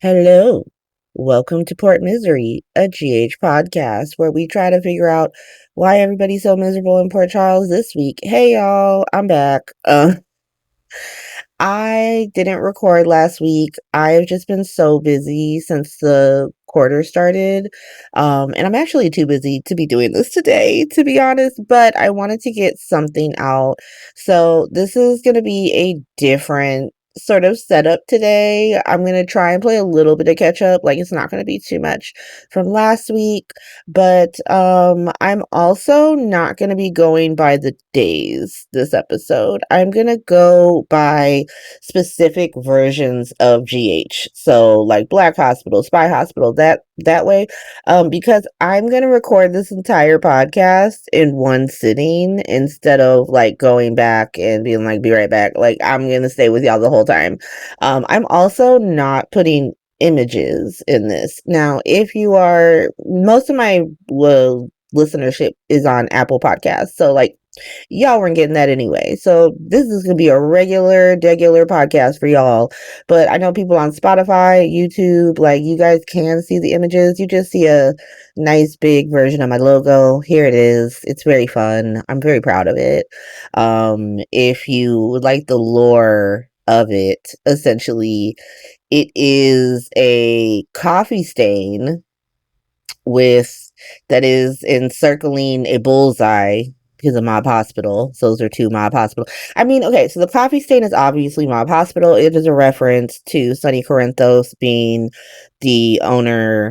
Hello. Welcome to Port Misery, a GH podcast where we try to figure out why everybody's so miserable in Port Charles this week. Hey y'all, I'm back. I didn't record last week. I've just been so busy since the quarter started. And I'm actually too busy to be doing this today, to be honest, but I wanted to get something out. So this is going to be a different sort of setup today. I'm going to try and play a little bit of catch up. Like it's not going to be too much from last week, but I'm also not going to be going by the days this episode. I'm going to go by specific versions of GH. So like Black Hospital, Spy Hospital, that way. Because I'm gonna record this entire podcast in one sitting instead of like going back and being like, be right back. Like I'm gonna stay with y'all the whole time. I'm also not putting images in this. Now, if you are most of my listenership is on Apple Podcasts. So like y'all weren't getting that anyway. So this is gonna be a regular podcast for y'all. But I know people on Spotify, YouTube, like you guys can see the images. You just see a nice big version of my logo. Here it is. It's very fun. I'm very proud of it. If you would like the lore of it, essentially, it is a coffee stain with that is encircling a bullseye because of Mob Hospital. So those are two Mob Hospital. I mean, okay, so the coffee stain is obviously Mob Hospital. It is a reference to Sonny Corinthos being the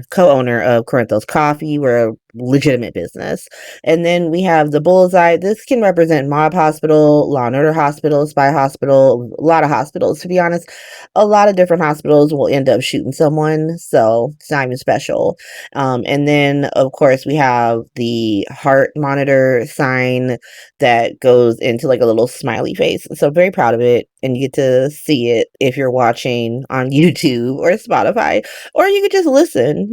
co-owner of Corinthos Coffee. We're a legitimate business. And then we have the bullseye. This can represent Mob Hospital, Law and Order Hospital, Spy Hospital, a lot of hospitals. To be honest, a lot of different hospitals will end up shooting someone. So it's not even special. And then, of course, we have the heart monitor sign that goes into like a little smiley face. So very proud of it. And you get to see it if you're watching on YouTube or Spotify, or you could just listen,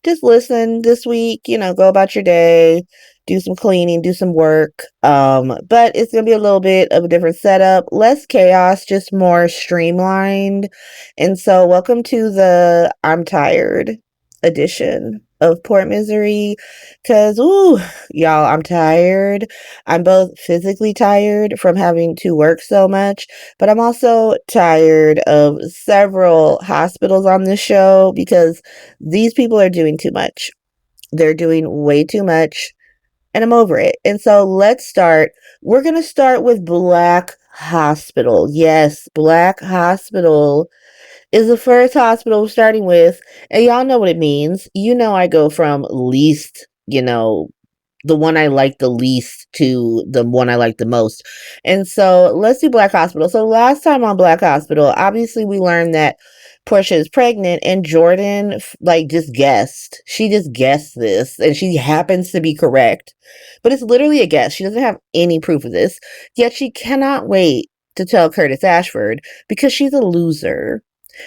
just listen this week, go about your day, do some cleaning, do some work. But it's going to be a little bit of a different setup, less chaos, just more streamlined. And so welcome to the I'm tired edition of Port Misery, because ooh, y'all, I'm tired. I'm both physically tired from having to work so much, but I'm also tired of several hospitals on this show because these people are doing too much. They're doing way too much, and I'm over it. And so let's start. We're going to start with Black Hospital. Yes, Black Hospital is the first hospital we're starting with, and y'all know what it means. I go from least, the one I like the least to the one I like the most. And so let's do Black Hospital. So last time on Black Hospital, obviously we learned that Portia is pregnant, and Jordan like just guessed. She just guessed this, and she happens to be correct. But it's literally a guess. She doesn't have any proof of this. Yet she cannot wait to tell Curtis Ashford because she's a loser.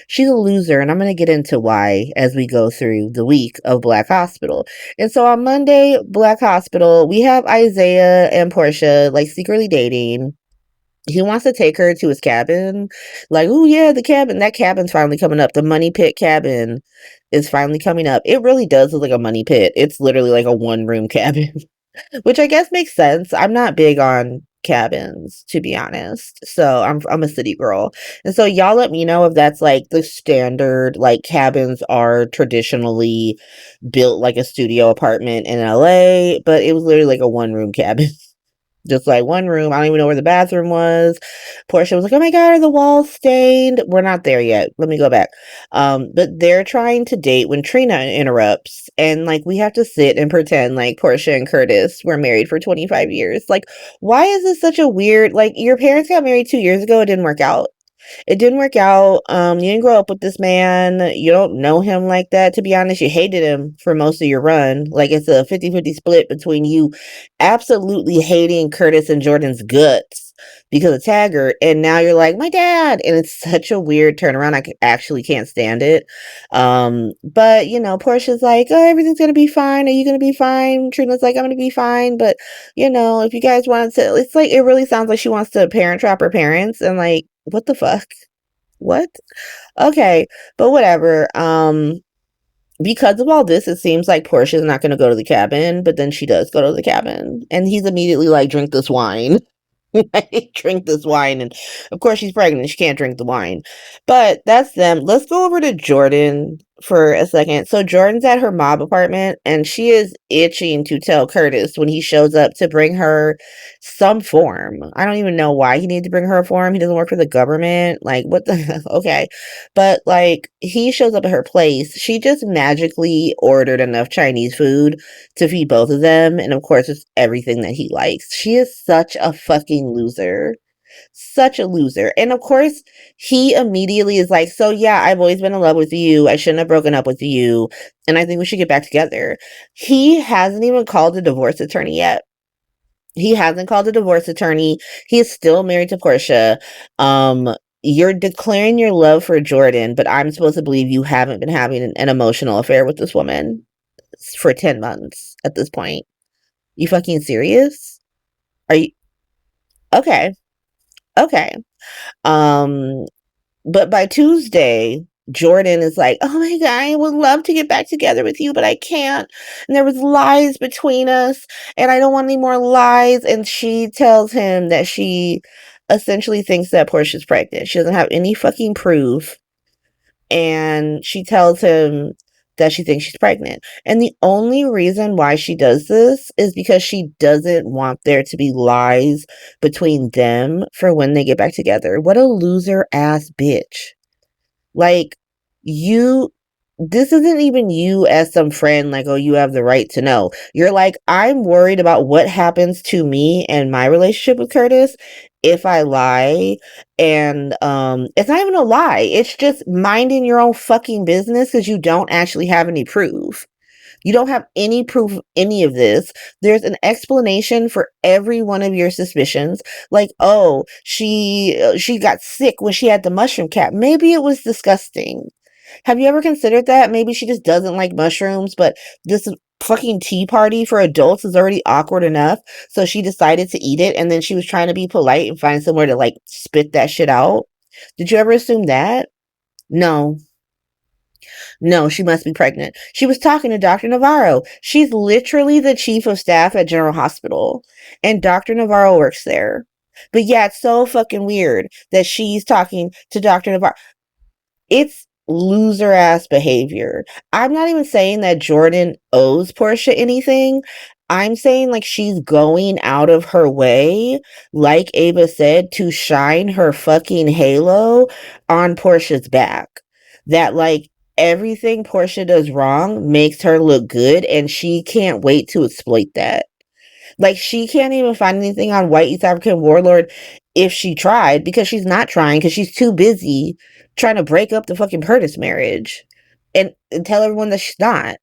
She's a loser, and I'm going to get into why as we go through the week of Black Hospital. And so on Monday, Black Hospital, we have Isaiah and Portia like secretly dating. He wants to take her to his cabin. Like, oh yeah, the cabin. That cabin's finally coming up. The money pit cabin is finally coming up. It really does look like a money pit. It's literally like a one-room cabin. Which I guess makes sense. I'm not big on cabins, to be honest. So I'm a city girl. And so y'all let me know if that's like the standard, like cabins are traditionally built like a studio apartment in LA, but it was literally like a one-room cabin. Just like one room. I don't even know where the bathroom was. Portia was like, oh my God, are the walls stained? We're not there yet. Let me go back. But they're trying to date when Trina interrupts. And like, we have to sit and pretend like Portia and Curtis were married for 25 years. Like, why is this such a weird, like, your parents got married 2 years ago. It didn't work out. It didn't work out. You didn't grow up with this man. You don't know him like that. To be honest, you hated him for most of your run. Like it's a 50-50 split between you absolutely hating Curtis and Jordan's guts because of Taggart. And now you're like, my dad. And it's such a weird turnaround. I actually can't stand it. But Portia's like, oh, everything's going to be fine. Are you going to be fine? Trina's like, I'm going to be fine. But if you guys want to, it's like, it really sounds like she wants to parent trap her parents and like, what the fuck? What? Okay, but whatever. Because of all this, it seems like Portia's not going to go to the cabin, but then she does go to the cabin, and he's immediately like, "Drink this wine." Like, drink this wine, and of course she's pregnant, she can't drink the wine, but that's them. Let's go over to Jordan for a second. So Jordan's at her mob apartment, and she is itching to tell Curtis when he shows up to bring her some form. I don't even know why he needs to bring her a form. He doesn't work for the government, like, what the okay, but like, he shows up at her place. She just magically ordered enough Chinese food to feed both of them, and of course it's everything that he likes. She is such a fucking loser. Such a loser. And of course, he immediately is like, "So yeah, I've always been in love with you. I shouldn't have broken up with you. And I think we should get back together." He hasn't even called a divorce attorney yet. He hasn't called a divorce attorney. He is still married to Portia. You're declaring your love for Jordan, but I'm supposed to believe you haven't been having an emotional affair with this woman for 10 months at this point. You fucking serious? Are you okay? Okay. Um, but by Tuesday, Jordan is like, "Oh my God, I would love to get back together with you, but I can't. And there was lies between us, and I don't want any more lies." And she tells him that she essentially thinks that Portia's pregnant. She doesn't have any fucking proof, and she tells him that she thinks she's pregnant. And the only reason why she does this is because she doesn't want there to be lies between them for when they get back together. What a loser ass bitch. Like, you, this isn't even you as some friend, like, "Oh, you have the right to know." You're like, "I'm worried about what happens to me and my relationship with Curtis if I lie." And it's not even a lie. It's just minding your own fucking business because you don't actually have any proof. You don't have any proof of any of this. There's an explanation for every one of your suspicions. Like, "Oh, she got sick when she had the mushroom cap. Maybe it was disgusting." Have you ever considered that? Maybe she just doesn't like mushrooms, but this fucking tea party for adults is already awkward enough. So she decided to eat it, and then she was trying to be polite and find somewhere to like spit that shit out. Did you ever assume that? No. No, she must be pregnant. She was talking to Dr. Navarro. She's literally the chief of staff at General Hospital, and Dr. Navarro works there. But yeah, it's so fucking weird that she's talking to Dr. Navarro. It's loser ass behavior. I'm not even saying that Jordan owes Portia anything. I'm saying like she's going out of her way, like Ava said, to shine her fucking halo on Portia's back. That like everything Portia does wrong makes her look good, and she can't wait to exploit that. Like, she can't even find anything on White East African Warlord if she tried, because she's not trying, because she's too busy trying to break up the fucking Curtis marriage and tell everyone that she's not.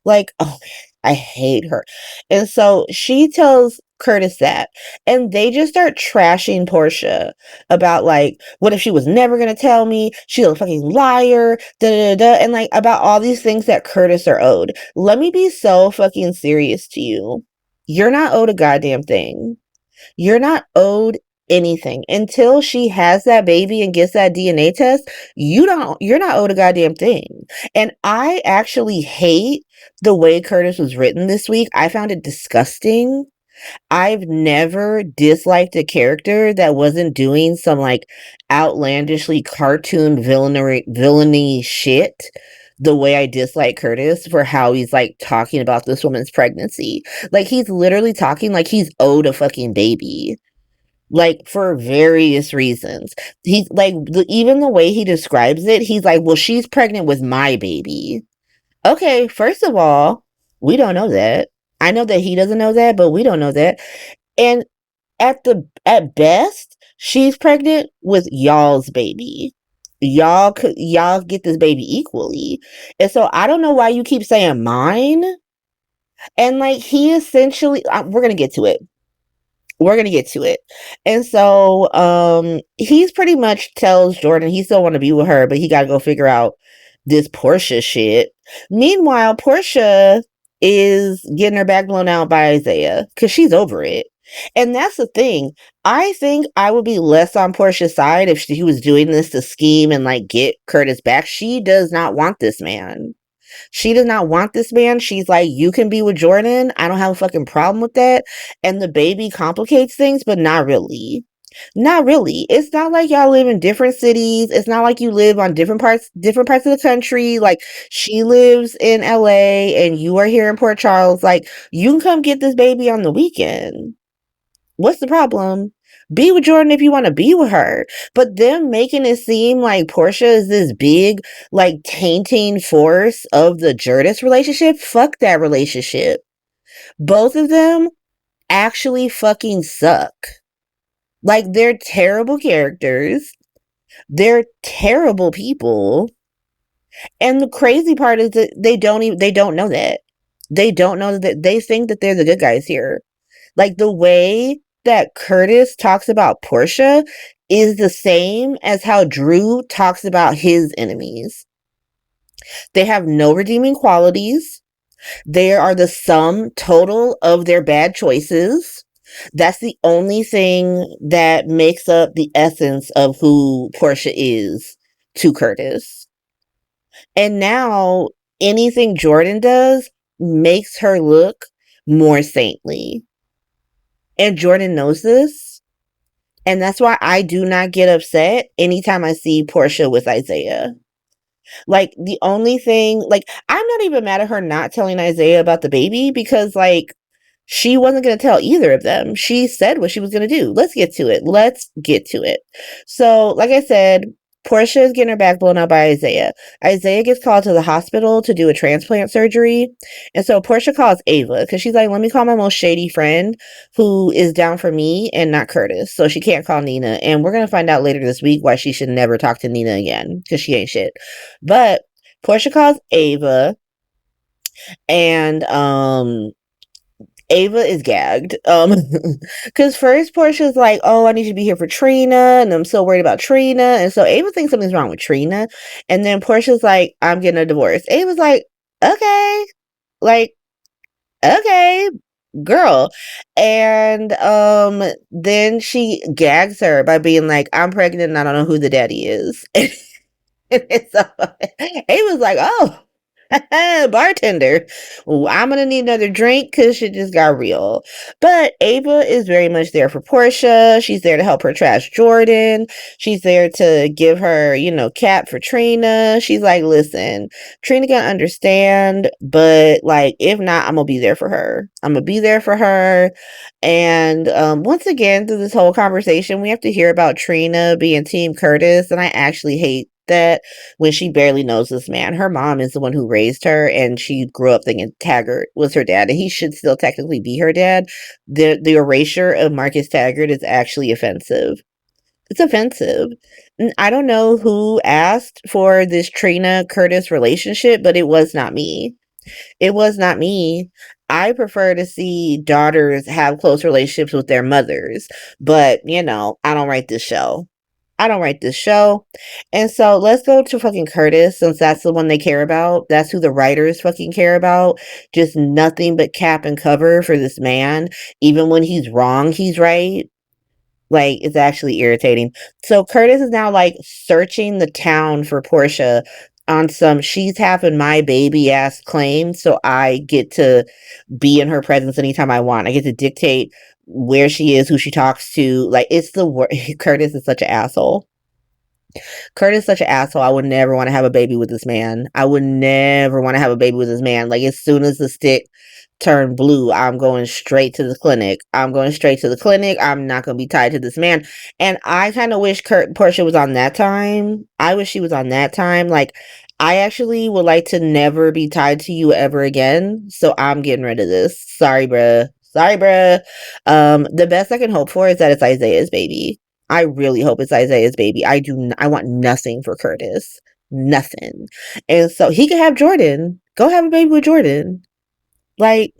Like, oh man, I hate her. And so she tells Curtis that, and they just start trashing Portia about like, what if she was never gonna tell me? She's a fucking liar, da da da, and like about all these things that Curtis are owed. Let me be so fucking serious to you. You're not owed a goddamn thing. You're not owed anything until she has that baby and gets that DNA test. You're not owed a goddamn thing. And I actually hate the way Curtis was written this week. I found it disgusting. I've never disliked a character that wasn't doing some like outlandishly cartoon villainy shit the way I dislike Curtis for how he's like talking about this woman's pregnancy. Like, he's literally talking like he's owed a fucking baby. Like, for various reasons. He's like, even the way he describes it, he's like, "Well, she's pregnant with my baby." Okay, first of all, we don't know that. I know that he doesn't know that, but we don't know that. And at best, she's pregnant with y'all's baby. Y'all get this baby equally. And so I don't know why you keep saying mine. And like, he essentially, we're gonna get to it. We're gonna get to it. And so he's pretty much tells Jordan he still want to be with her, but he got to go figure out this Portia shit. Meanwhile, Portia is getting her back blown out by Isaiah because she's over it. And that's the thing. I think I would be less on Portia's side if she was doing this to scheme and like get Curtis back. She does not want this man. She does not want this man. She's like, you can be with Jordan. I don't have a fucking problem with that. And the baby complicates things, but not really. Not really. It's not like y'all live in different cities. It's not like you live on different parts of the country. Like she lives in LA and you are here in Port Charles. Like you can come get this baby on the weekend. What's the problem? Be with Jordan if you want to be with her. But them making it seem like Portia is this big, like, tainting force of the Jurdis relationship. Fuck that relationship. Both of them actually fucking suck. Like, they're terrible characters. They're terrible people. And the crazy part is that they don't know that. They don't know that they think that they're the good guys here. Like the way that Curtis talks about Portia is the same as how Drew talks about his enemies. They have no redeeming qualities. They are the sum total of their bad choices. That's the only thing that makes up the essence of who Portia is to Curtis. And now anything Jordan does makes her look more saintly. And Jordan knows this. And that's why I do not get upset anytime I see Portia with Isaiah. Like, the only thing, like, I'm not even mad at her not telling Isaiah about the baby because, like, she wasn't going to tell either of them. She said what she was going to do. Let's get to it. Let's get to it. So, like I said, Portia is getting her back blown out by Isaiah. Isaiah gets called to the hospital to do a transplant surgery. And so Portia calls Ava because she's like, let me call my most shady friend who is down for me and not Curtis. So she can't call Nina. And we're going to find out later this week why she should never talk to Nina again because she ain't shit. But Portia calls Ava and Ava is gagged. Because first Portia's like, oh, I need you to be here for Trina, and I'm so worried about Trina. And so Ava thinks something's wrong with Trina. And then Portia's like, I'm getting a divorce. Ava's like, okay. Like, okay, girl. And then she gags her by being like, I'm pregnant and I don't know who the daddy is. And so Ava's like, oh. Bartender, I'm gonna need another drink because shit just got real. But Ava is very much there for Portia. She's there to help her trash Jordan. She's there to give her, cap for Trina. She's like, listen, Trina can understand, but like, if not, I'm gonna be there for her. I'm gonna be there for her. And once again, through this whole conversation, we have to hear about Trina being Team Curtis, and I actually hate that when she barely knows this man. Her mom is the one who raised her, and she grew up thinking Taggart was her dad, and he should still technically be her dad. The erasure of Marcus Taggart is actually offensive. It's offensive. I don't know who asked for this Trina Curtis relationship, but it was not me. It was not me. I prefer to see daughters have close relationships with their mothers, but I don't write this show. I don't write this show. And so let's go to fucking Curtis, since that's the one they care about. That's who the writers fucking care about. Just nothing but cap and cover for this man. Even when he's wrong, he's right. Like, it's actually irritating. So Curtis is now like searching the town for Portia on some she's having my baby ass claim. So I get to be in her presence anytime I want. I get to dictate where she is, who she talks to. Like, it's the worst. Curtis is such an asshole. Curtis is such an asshole. I would never want to have a baby with this man. I would never want to have a baby with this man. Like, as soon as the stick turned blue, I'm going straight to the clinic. I'm going straight to the clinic. I'm not going to be tied to this man. And I kind of wish Portia was on that time. I wish she was on that time. Like, I actually would like to never be tied to you ever again. So I'm getting rid of this. Sorry, bruh. Sorry, bruh. The best I can hope for is that it's Isaiah's baby. I really hope it's Isaiah's baby. I want nothing for Curtis. Nothing. And so he can have Jordan. Go have a baby with Jordan. Like,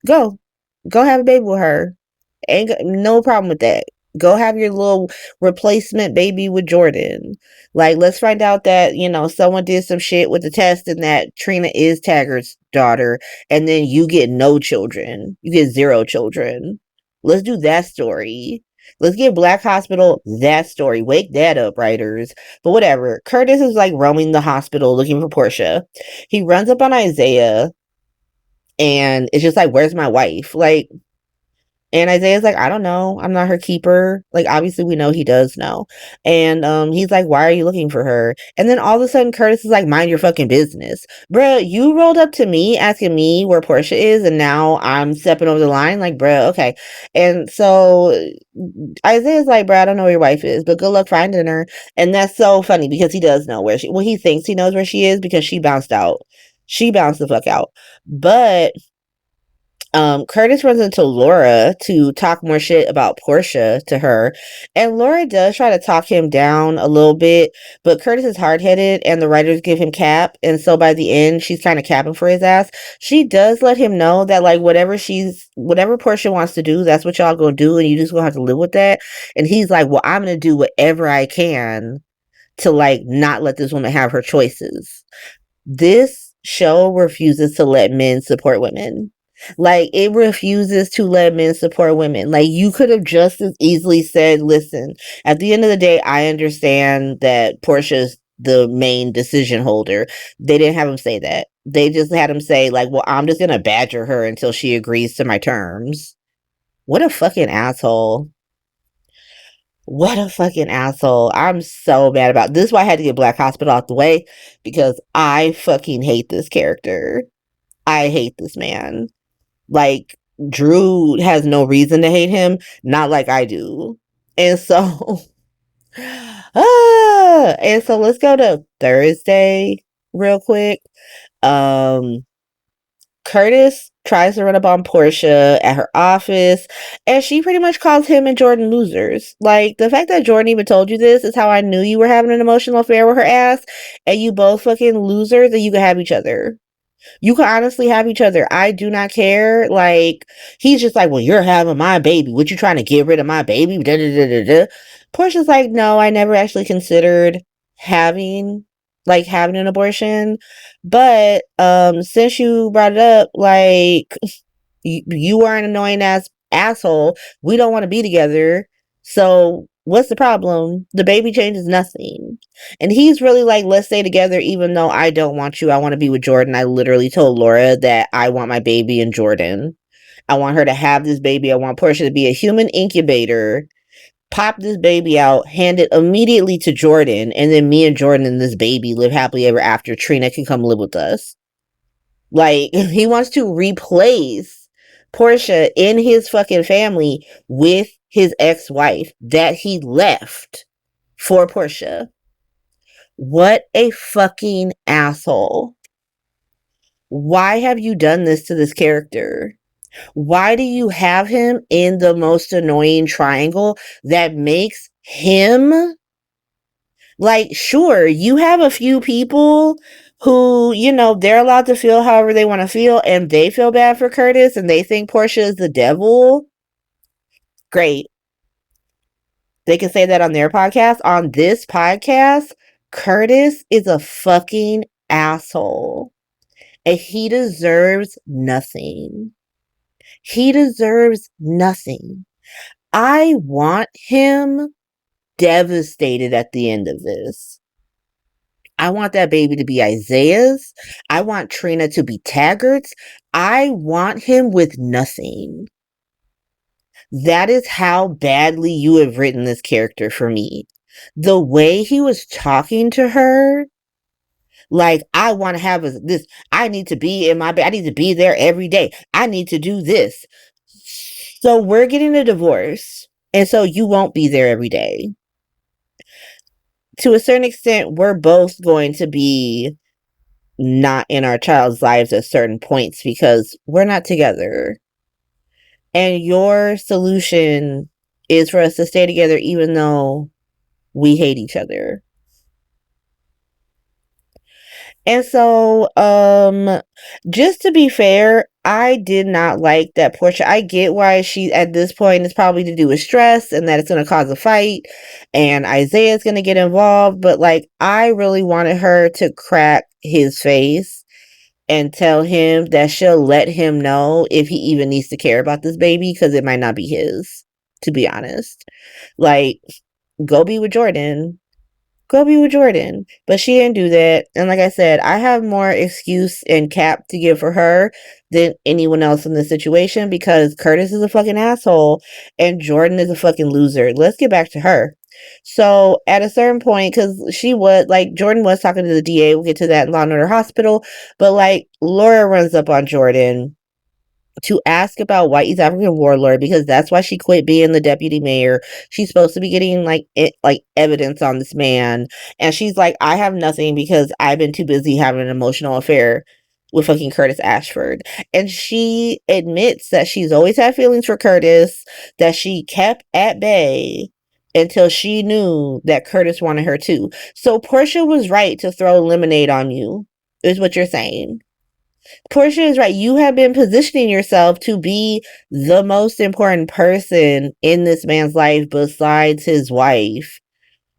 go. Go have a baby with her. No problem with that. Go have your little replacement baby with Jordan. Like, let's find out that, someone did some shit with the test and that Trina is Taggart's daughter, and then you get no children. You get 0 children. Let's do that story. Let's give Black Hospital that story. Wake that up, writers. But whatever. Curtis is like roaming the hospital looking for Portia. He runs up on Isaiah and it's just like, where's my wife? Like, and Isaiah's like, I don't know. I'm not her keeper. Like, obviously, we know he does know. And he's like, why are you looking for her? And then all of a sudden, Curtis is like, mind your fucking business. Bruh, you rolled up to me asking me where Portia is, and now I'm stepping over the line? Like, bruh, okay. And so Isaiah's like, bruh, I don't know where your wife is, but good luck finding her. And that's so funny because he does know where she, well, he thinks he knows where she is because she bounced out. She bounced the fuck out. But Curtis runs into Laura to talk more shit about Portia to her, and Laura does try to talk him down a little bit, but Curtis is hard-headed and the writers give him cap, and so by the end she's kind of capping for his ass. She does let him know that like whatever Portia wants to do, that's what y'all gonna do, and you just gonna have to live with that. And he's like, well, I'm gonna do whatever I can to like not let this woman have her choices. This show refuses to let men support women. Like, it refuses to let men support women. Like, you could have just as easily said, listen, at the end of the day, I understand that Portia's the main decision holder. They didn't have him say that. They just had him say, like, well, I'm just going to badger her until she agrees to my terms. What a fucking asshole. What a fucking asshole. I'm so mad about this. Is why I had to get Black Hospital out the way, because I fucking hate this character. I hate this man. Like, Drew has no reason to hate him, not like I do. And so, and so let's go to Thursday real quick. Um, Curtis tries to run up on Portia at her office, and she pretty much calls him and Jordan losers. Like, the fact that Jordan even told you this is how I knew you were having an emotional affair with her ass, and you both fucking losers, and you can have each other. You can honestly have each other. I do not care. Like, he's just like, well, you're having my baby. What, you trying to get rid of my baby? Da, da, da, da, da. Portia's like, no, I never actually considered having having an abortion. But since you brought it up, like, you are an annoying ass asshole. We don't want to be together. So what's the problem? The baby changes nothing. And he's really like, let's stay together even though I don't want you. I want to be with Jordan. I literally told Laura that I want my baby in Jordan. I want her to have this baby. I want Portia to be a human incubator. Pop this baby out, hand it immediately to Jordan, and then me and Jordan and this baby live happily ever after. Trina can come live with us. Like, he wants to replace Portia in his fucking family with his ex-wife that he left for Portia. What a fucking asshole. Why have you done this to this character? Why do you have him in the most annoying triangle that makes him, like, sure, you have a few people who, they're allowed to feel however they want to feel, and they feel bad for Curtis and they think Portia is the devil. Great. They can say that on their podcast. On this podcast, Curtis is a fucking asshole. And he deserves nothing. He deserves nothing. I want him devastated at the end of this. I want that baby to be Isaiah's. I want Trina to be Taggart's. I want him with nothing. That is how badly you have written this character for me. The way he was talking to her, like, I want to have this. I need to be in my bed. I need to be there every day. I need to do this. So we're getting a divorce. And so you won't be there every day. To a certain extent, we're both going to be not in our child's lives at certain points because we're not together. And your solution is for us to stay together even though we hate each other. And so, just to be fair, I did not like that Portia. I get why she, at this point, it's probably to do with stress and that it's going to cause a fight and Isaiah's going to get involved. But, like, I really wanted her to crack his face and tell him that she'll let him know if he even needs to care about this baby because it might not be his, to be honest. Like, go be with Jordan. Go be with Jordan. But she didn't do that. And like I said, I have more excuse and cap to give for her than anyone else in this situation because Curtis is a fucking asshole and Jordan is a fucking loser. Let's get back to her. So at a certain point, because she was like, Jordan was talking to the DA, we'll get to that in Law and Order Hospital, but like Laura runs up on Jordan to ask about White East African warlord because that's why she quit being the deputy mayor. She's supposed to be getting like evidence on this man, and she's like, I have nothing because I've been too busy having an emotional affair with fucking Curtis Ashford. And she admits that she's always had feelings for Curtis that she kept at bay until she knew that Curtis wanted her too. So Portia was right to throw lemonade on you, is what you're saying. Portia is right. You have been positioning yourself to be the most important person in this man's life besides his wife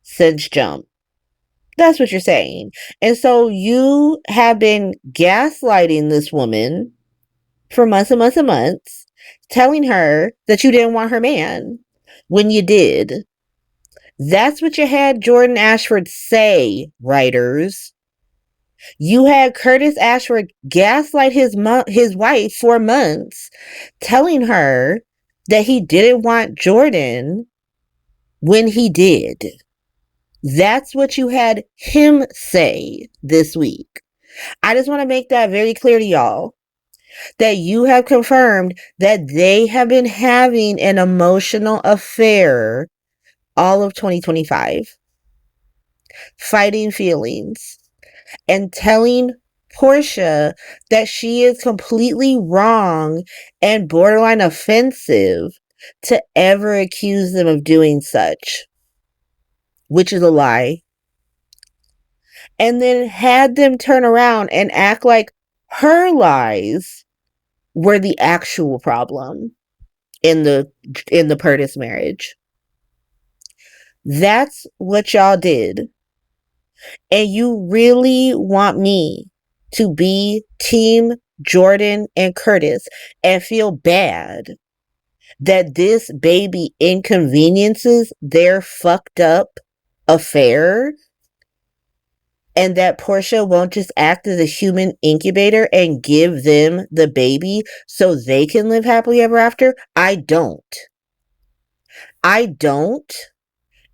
since jump. That's what you're saying. And so you have been gaslighting this woman for months and months and months, telling her that you didn't want her man when you did. That's what you had Jordan Ashford say, writers. You had Curtis Ashford gaslight his wife for months, telling her that he didn't want Jordan when he did. That's what you had him say this week. I just want to make that very clear to y'all, that you have confirmed that they have been having an emotional affair all of 2025, fighting feelings, and telling Portia that she is completely wrong and borderline offensive to ever accuse them of doing such, which is a lie. And then had them turn around and act like her lies were the actual problem in the Purtis marriage. That's what y'all did. And you really want me to be Team Jordan and Curtis and feel bad that this baby inconveniences their fucked up affair, and that Portia won't just act as a human incubator and give them the baby so they can live happily ever after? I don't. I don't,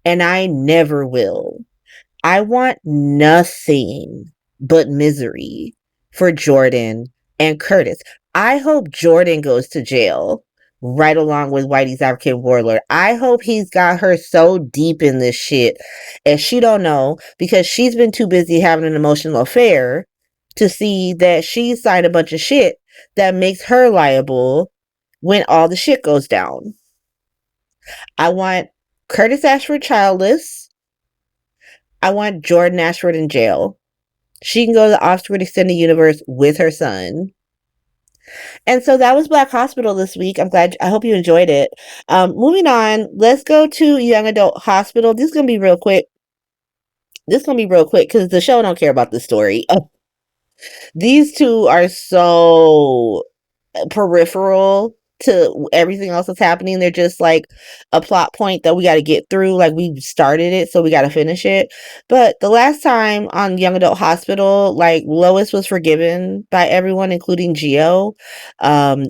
and I never will. I want nothing but misery for Jordan and Curtis. I hope Jordan goes to jail right along with Whitey's African warlord. I hope he's got her so deep in this shit and she don't know because she's been too busy having an emotional affair to see that she signed a bunch of shit that makes her liable when all the shit goes down. I want Curtis Ashford childless. I want Jordan Ashford in jail. She can go to the Oxford Extended Universe with her son. And so that was Black Hospital this week. I hope you enjoyed it. Moving on, let's go to Young Adult Hospital. This is going to be real quick. Because the show don't care about the story. These two are so peripheral to everything else that's happening. They're just like a plot point that we got to get through. Like, we started it, so we got to finish it. But the last time on Young Adult Hospital, like, Lois was forgiven by everyone, including Gio,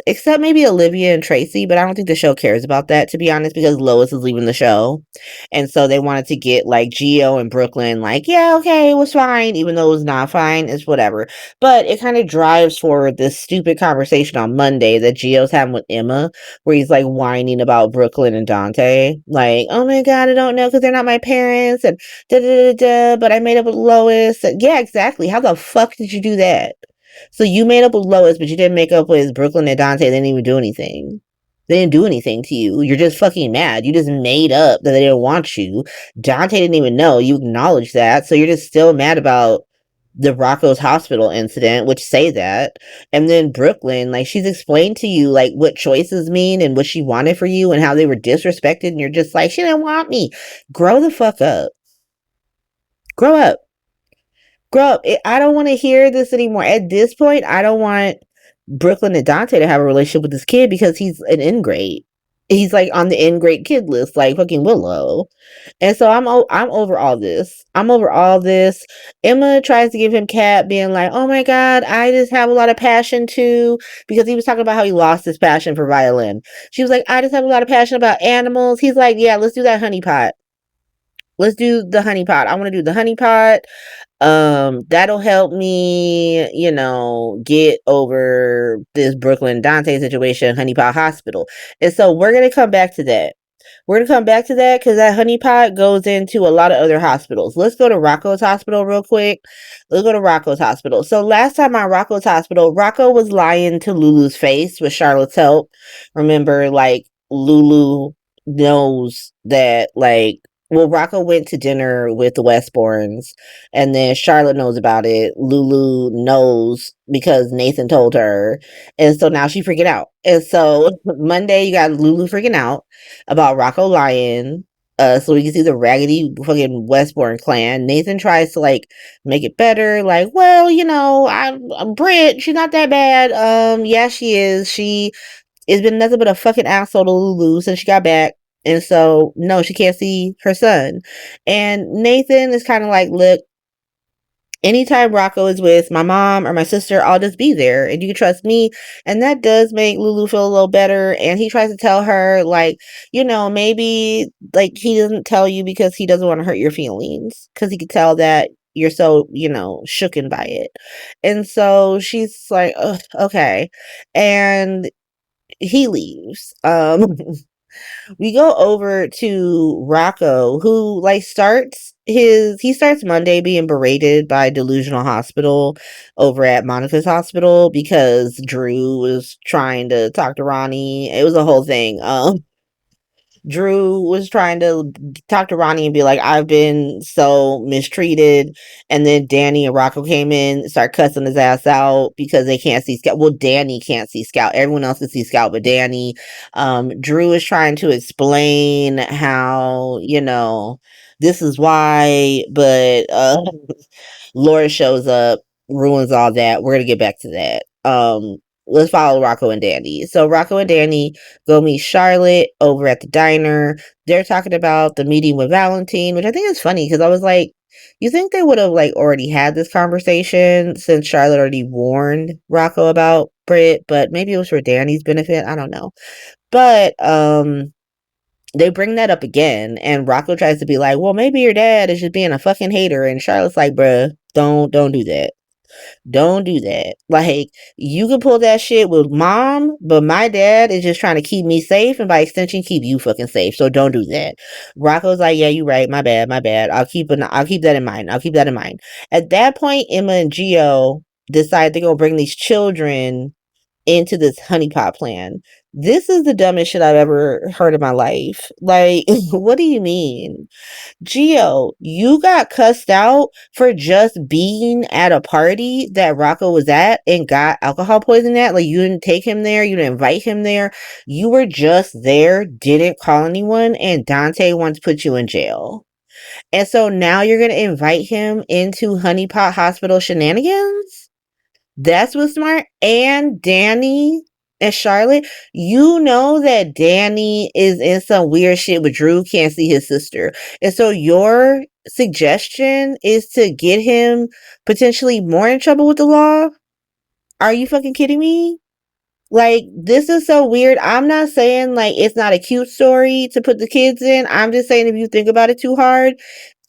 except maybe Olivia and Tracy. But I don't think the show cares about that, to be honest, because Lois is leaving the show, and so they wanted to get like Gio and Brooklyn like, yeah, okay, it was fine, even though it was not fine. It's whatever. But it kind of drives forward this stupid conversation on Monday that Gio's having with Emma, where he's like whining about Brooklyn and Dante. Like, oh my God, I don't know because they're not my parents, and da da da da, but I made up with Lois. And, yeah, exactly. How the fuck did you do that? So you made up with Lois, but you didn't make up with Brooklyn and Dante. They didn't even do anything. They didn't do anything to you. You're just fucking mad. You just made up that they didn't want you. Dante didn't even know. You acknowledged that. So you're just still mad about the Rocco's hospital incident, which say that. And then Brooklyn, like, she's explained to you like what choices mean and what she wanted for you and how they were disrespected, and you're just like, she didn't want me. Grow the fuck up. Grow up. Grow up. I don't want to hear this anymore. At this point, I don't want Brooklyn and Dante to have a relationship with this kid because he's an ingrate. He's like on the ingrate kid list, like fucking Willow. And so I'm over all this. I'm over all this. Emma tries to give him cat, being like, "Oh my god, I just have a lot of passion too," because he was talking about how he lost his passion for violin. She was like, "I just have a lot of passion about animals." He's like, "Yeah, let's do that honey pot. Let's do the honey pot. I want to do the honey pot. That'll help me, get over this Brooklyn Dante situation, honeypot hospital." And so we're gonna come back to that. We're gonna come back to that because that honeypot goes into a lot of other hospitals. Let's go to Rocco's hospital real quick. Let's go to Rocco's hospital. So last time on Rocco's hospital, Rocco was lying to Lulu's face with Charlotte's help. Remember, like, Lulu knows that, like, well, Rocco went to dinner with the Westbournes, and then Charlotte knows about it. Lulu knows because Nathan told her, and so now she freaking out. And so Monday, you got Lulu freaking out about Rocco lying. So we can see the raggedy fucking Westbourne clan. Nathan tries to like make it better, like, well, I'm Brit. She's not that bad. Yeah, she is. She has been nothing but a fucking asshole to Lulu since she got back. And so, no, she can't see her son. And Nathan is kind of like, look, anytime Rocco is with my mom or my sister, I'll just be there and you can trust me. And that does make Lulu feel a little better. And he tries to tell her, like, maybe like he doesn't tell you because he doesn't want to hurt your feelings because he could tell that you're so, shooken by it. And so she's like, ugh, okay. And he leaves. We go over to Rocco, who like starts Monday being berated by Delusional Hospital over at Monica's hospital because Drew was trying to talk to Ronnie. It was a whole thing. Drew was trying to talk to Ronnie and be like, I've been so mistreated. And then Danny and Rocco came in, start cussing his ass out because they can't see Scout. Well, Danny can't see Scout. Everyone else can see Scout, but Danny. Drew is trying to explain how, this is why, but Laura shows up, ruins all that. We're gonna get back to that. Let's follow Rocco and Danny. So Rocco and Danny go meet Charlotte over at the diner. They're talking about the meeting with Valentine, which I think is funny because I was like, you think they would have like already had this conversation since Charlotte already warned Rocco about Brit, but maybe it was for Danny's benefit. I don't know. But they bring that up again, and Rocco tries to be like, well, maybe your dad is just being a fucking hater, and Charlotte's like, bruh, don't do that. Don't do that. Like, you can pull that shit with mom, but my dad is just trying to keep me safe and by extension keep you fucking safe. So don't do that. Rocco's like, yeah, you're right. My bad, my bad. I'll keep that in mind. I'll keep that in mind. At that point, Emma and Gio decide they're gonna bring these children into this honeypot plan. This is the dumbest shit I've ever heard in my life. Like, what do you mean? Gio, you got cussed out for just being at a party that Rocco was at and got alcohol poisoning at. Like, you didn't take him there, you didn't invite him there. You were just there, didn't call anyone, and Dante wants to put you in jail. And so now you're gonna invite him into honeypot hospital shenanigans? That's what's smart. And Danny and Charlotte, you know that Danny is in some weird shit with Drew, can't see his sister. And so your suggestion is to get him potentially more in trouble with the law? Are you fucking kidding me? Like, this is so weird. I'm not saying like it's not a cute story to put the kids in. I'm just saying if you think about it too hard,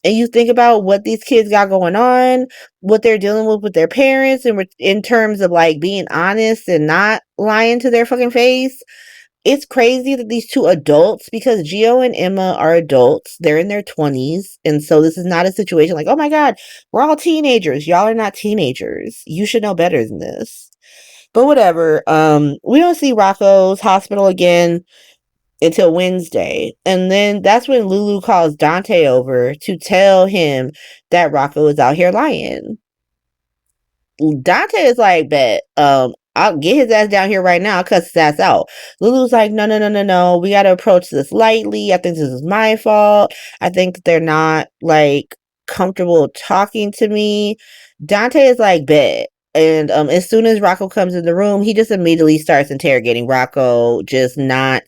and you think about what these kids got going on, what they're dealing with their parents, and in terms of like being honest and not lying to their fucking face, it's crazy that these two adults, because Gio and Emma are adults, they're in their 20s, and so this is not a situation like, oh my god, we're all teenagers. Y'all are not teenagers. You should know better than this. But whatever. We don't see Rocco's hospital again until Wednesday. And then that's when Lulu calls Dante over to tell him that Rocco is out here lying. Dante is like, bet, I'll get his ass down here right now, cuss his ass out. Lulu's like, no, no, no, no, no. We gotta approach this lightly. I think this is my fault. I think that they're not like comfortable talking to me. Dante is like, bet. And as soon as Rocco comes in the room, he just immediately starts interrogating Rocco, just not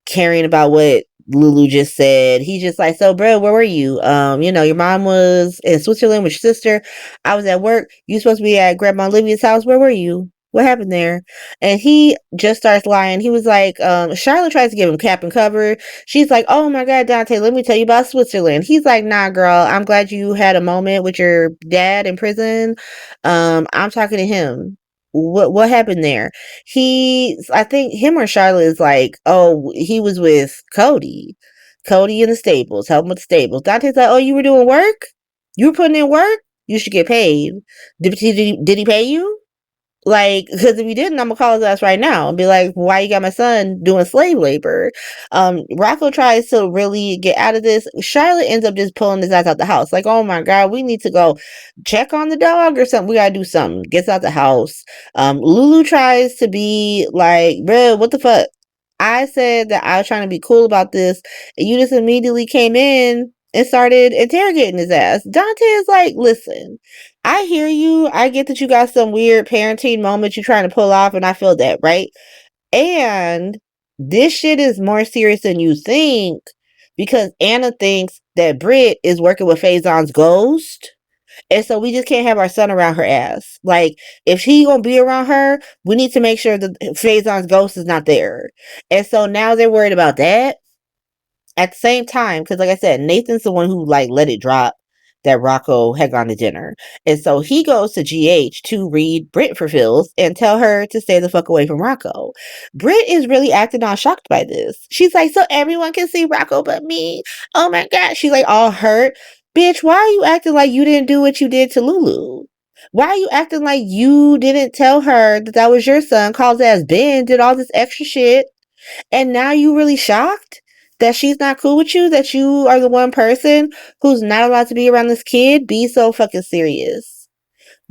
caring about what Lulu just said. He's just like, so bro, where were you? Your mom was in Switzerland with your sister. I was at work. You supposed to be at Grandma Olivia's house. Where were you? What happened there? And he just starts lying. He was like, Charlotte tries to give him cap and cover. She's like, oh my God, Dante, let me tell you about Switzerland. He's like, nah, girl, I'm glad you had a moment with your dad in prison. I'm talking to him. What happened there? I think him or Charlotte is like, oh, he was with Cody. Cody in the stables, helping with the stables. Dante's like, oh, you were doing work? You were putting in work? You should get paid. Did he pay you? Like, because if you didn't, I'm gonna call his ass right now and be like, why you got my son doing slave labor? Rocco tries to really get out of this. Charlotte ends up just pulling his ass out the house. Like, oh my God, we need to go check on the dog or something. We gotta do something. Gets out the house. Lulu tries to be like, bro, what the fuck? I said that I was trying to be cool about this, and you just immediately came in and started interrogating his ass. Dante is like, listen, I hear you. I get that you got some weird parenting moment you're trying to pull off, and I feel that, right? And this shit is more serious than you think because Anna thinks that Britt is working with Faison's ghost. And so we just can't have our son around her ass. Like, if she gonna be around her, we need to make sure that Faison's ghost is not there. And so now they're worried about that. At the same time, because like I said, Nathan's the one who like let it drop that Rocco had gone to dinner. And so he goes to GH to read Britt for Phils and tell her to stay the fuck away from Rocco. Britt is really acting all shocked by this. She's like, so everyone can see Rocco but me. Oh my God. She's like all hurt. Bitch, why are you acting like you didn't do what you did to Lulu? Why are you acting like you didn't tell her that that was your son, called his ass Ben, did all this extra shit, and now you really shocked that she's not cool with you, that you are the one person who's not allowed to be around this kid? Be so fucking serious.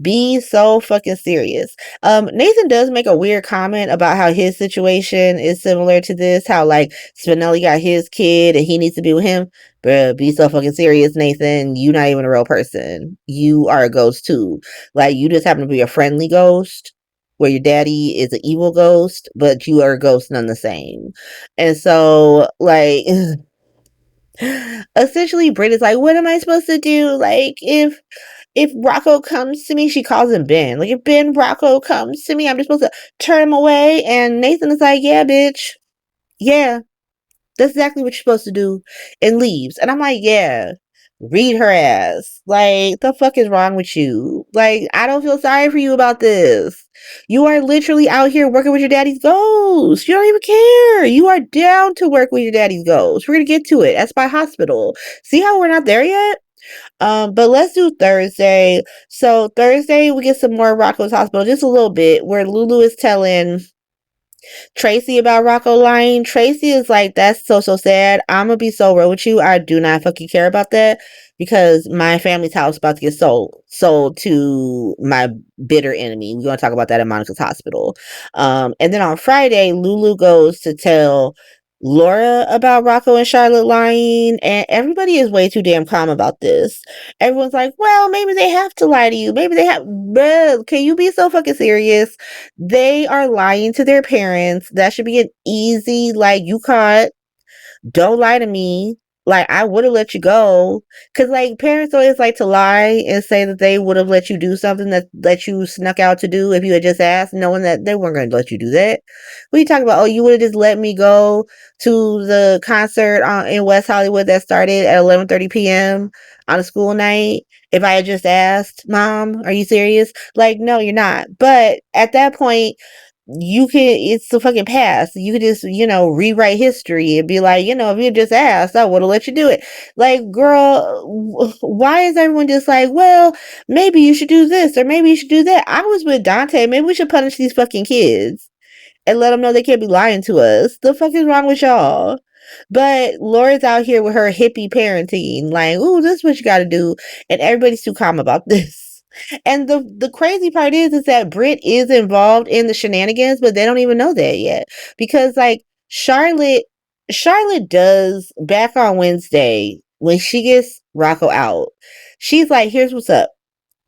Be so fucking serious. Nathan does make a weird comment about how his situation is similar to this, how like Spinelli got his kid and he needs to be with him. Bruh, be so fucking serious, Nathan. You not even a real person. You are a ghost too. Like, you just happen to be a friendly ghost where your daddy is an evil ghost, but you are a ghost none the same. And so, like, essentially Britt is like, what am I supposed to do? Like, if Rocco comes to me, she calls him Ben. Like, if Ben Rocco comes to me, I'm just supposed to turn him away. And Nathan is like, yeah, bitch. Yeah, that's exactly what you're supposed to do. And leaves. And I'm like, yeah, read her ass. Like, the fuck is wrong with you? Like, I don't feel sorry for you about this. You are literally out here working with your daddy's ghost. You don't even care. You are down to work with your daddy's ghost. We're going to get to it. That's by hospital. See how we're not there yet? But let's do Thursday. So Thursday we get some more Rocco's Hospital, just a little bit, where Lulu is telling Tracy about Rocco lying. Tracy is like, that's so sad. I'm gonna be so real with you. I do not fucking care about that because my family's house is about to get sold to my bitter enemy. We're gonna talk about that at Monica's hospital. And then on Friday, Lulu goes to tell Laura about Rocco and Charlotte lying, and everybody is way too damn calm about this. Everyone's like, well, maybe they have to lie to you. Maybe they have. Bruh, can you be so fucking serious? They are lying to their parents. That should be an easy, like, you caught. Don't lie to me. Like, I would have let you go. Because, like, parents always like to lie and say that they would have let you do something that you snuck out to do if you had just asked, knowing that they weren't going to let you do that. What are you talking about? Oh, you would have just let me go to the concert in West Hollywood that started at 11:30 p.m. on a school night if I had just asked, Mom, are you serious? Like, no, you're not. But at that point, it's the fucking past. You could just, rewrite history and be like, if you just asked, I would have let you do it. Like, girl, why is everyone just like, well, maybe you should do this or maybe you should do that? I was with Dante. Maybe we should punish these fucking kids and let them know they can't be lying to us. The fuck is wrong with y'all? But Laura's out here with her hippie parenting, like, ooh, this is what you gotta do. And everybody's too calm about this. And the crazy part is that Britt is involved in the shenanigans, but they don't even know that yet. Because like Charlotte does back on Wednesday when she gets Rocco out. She's like, here's what's up.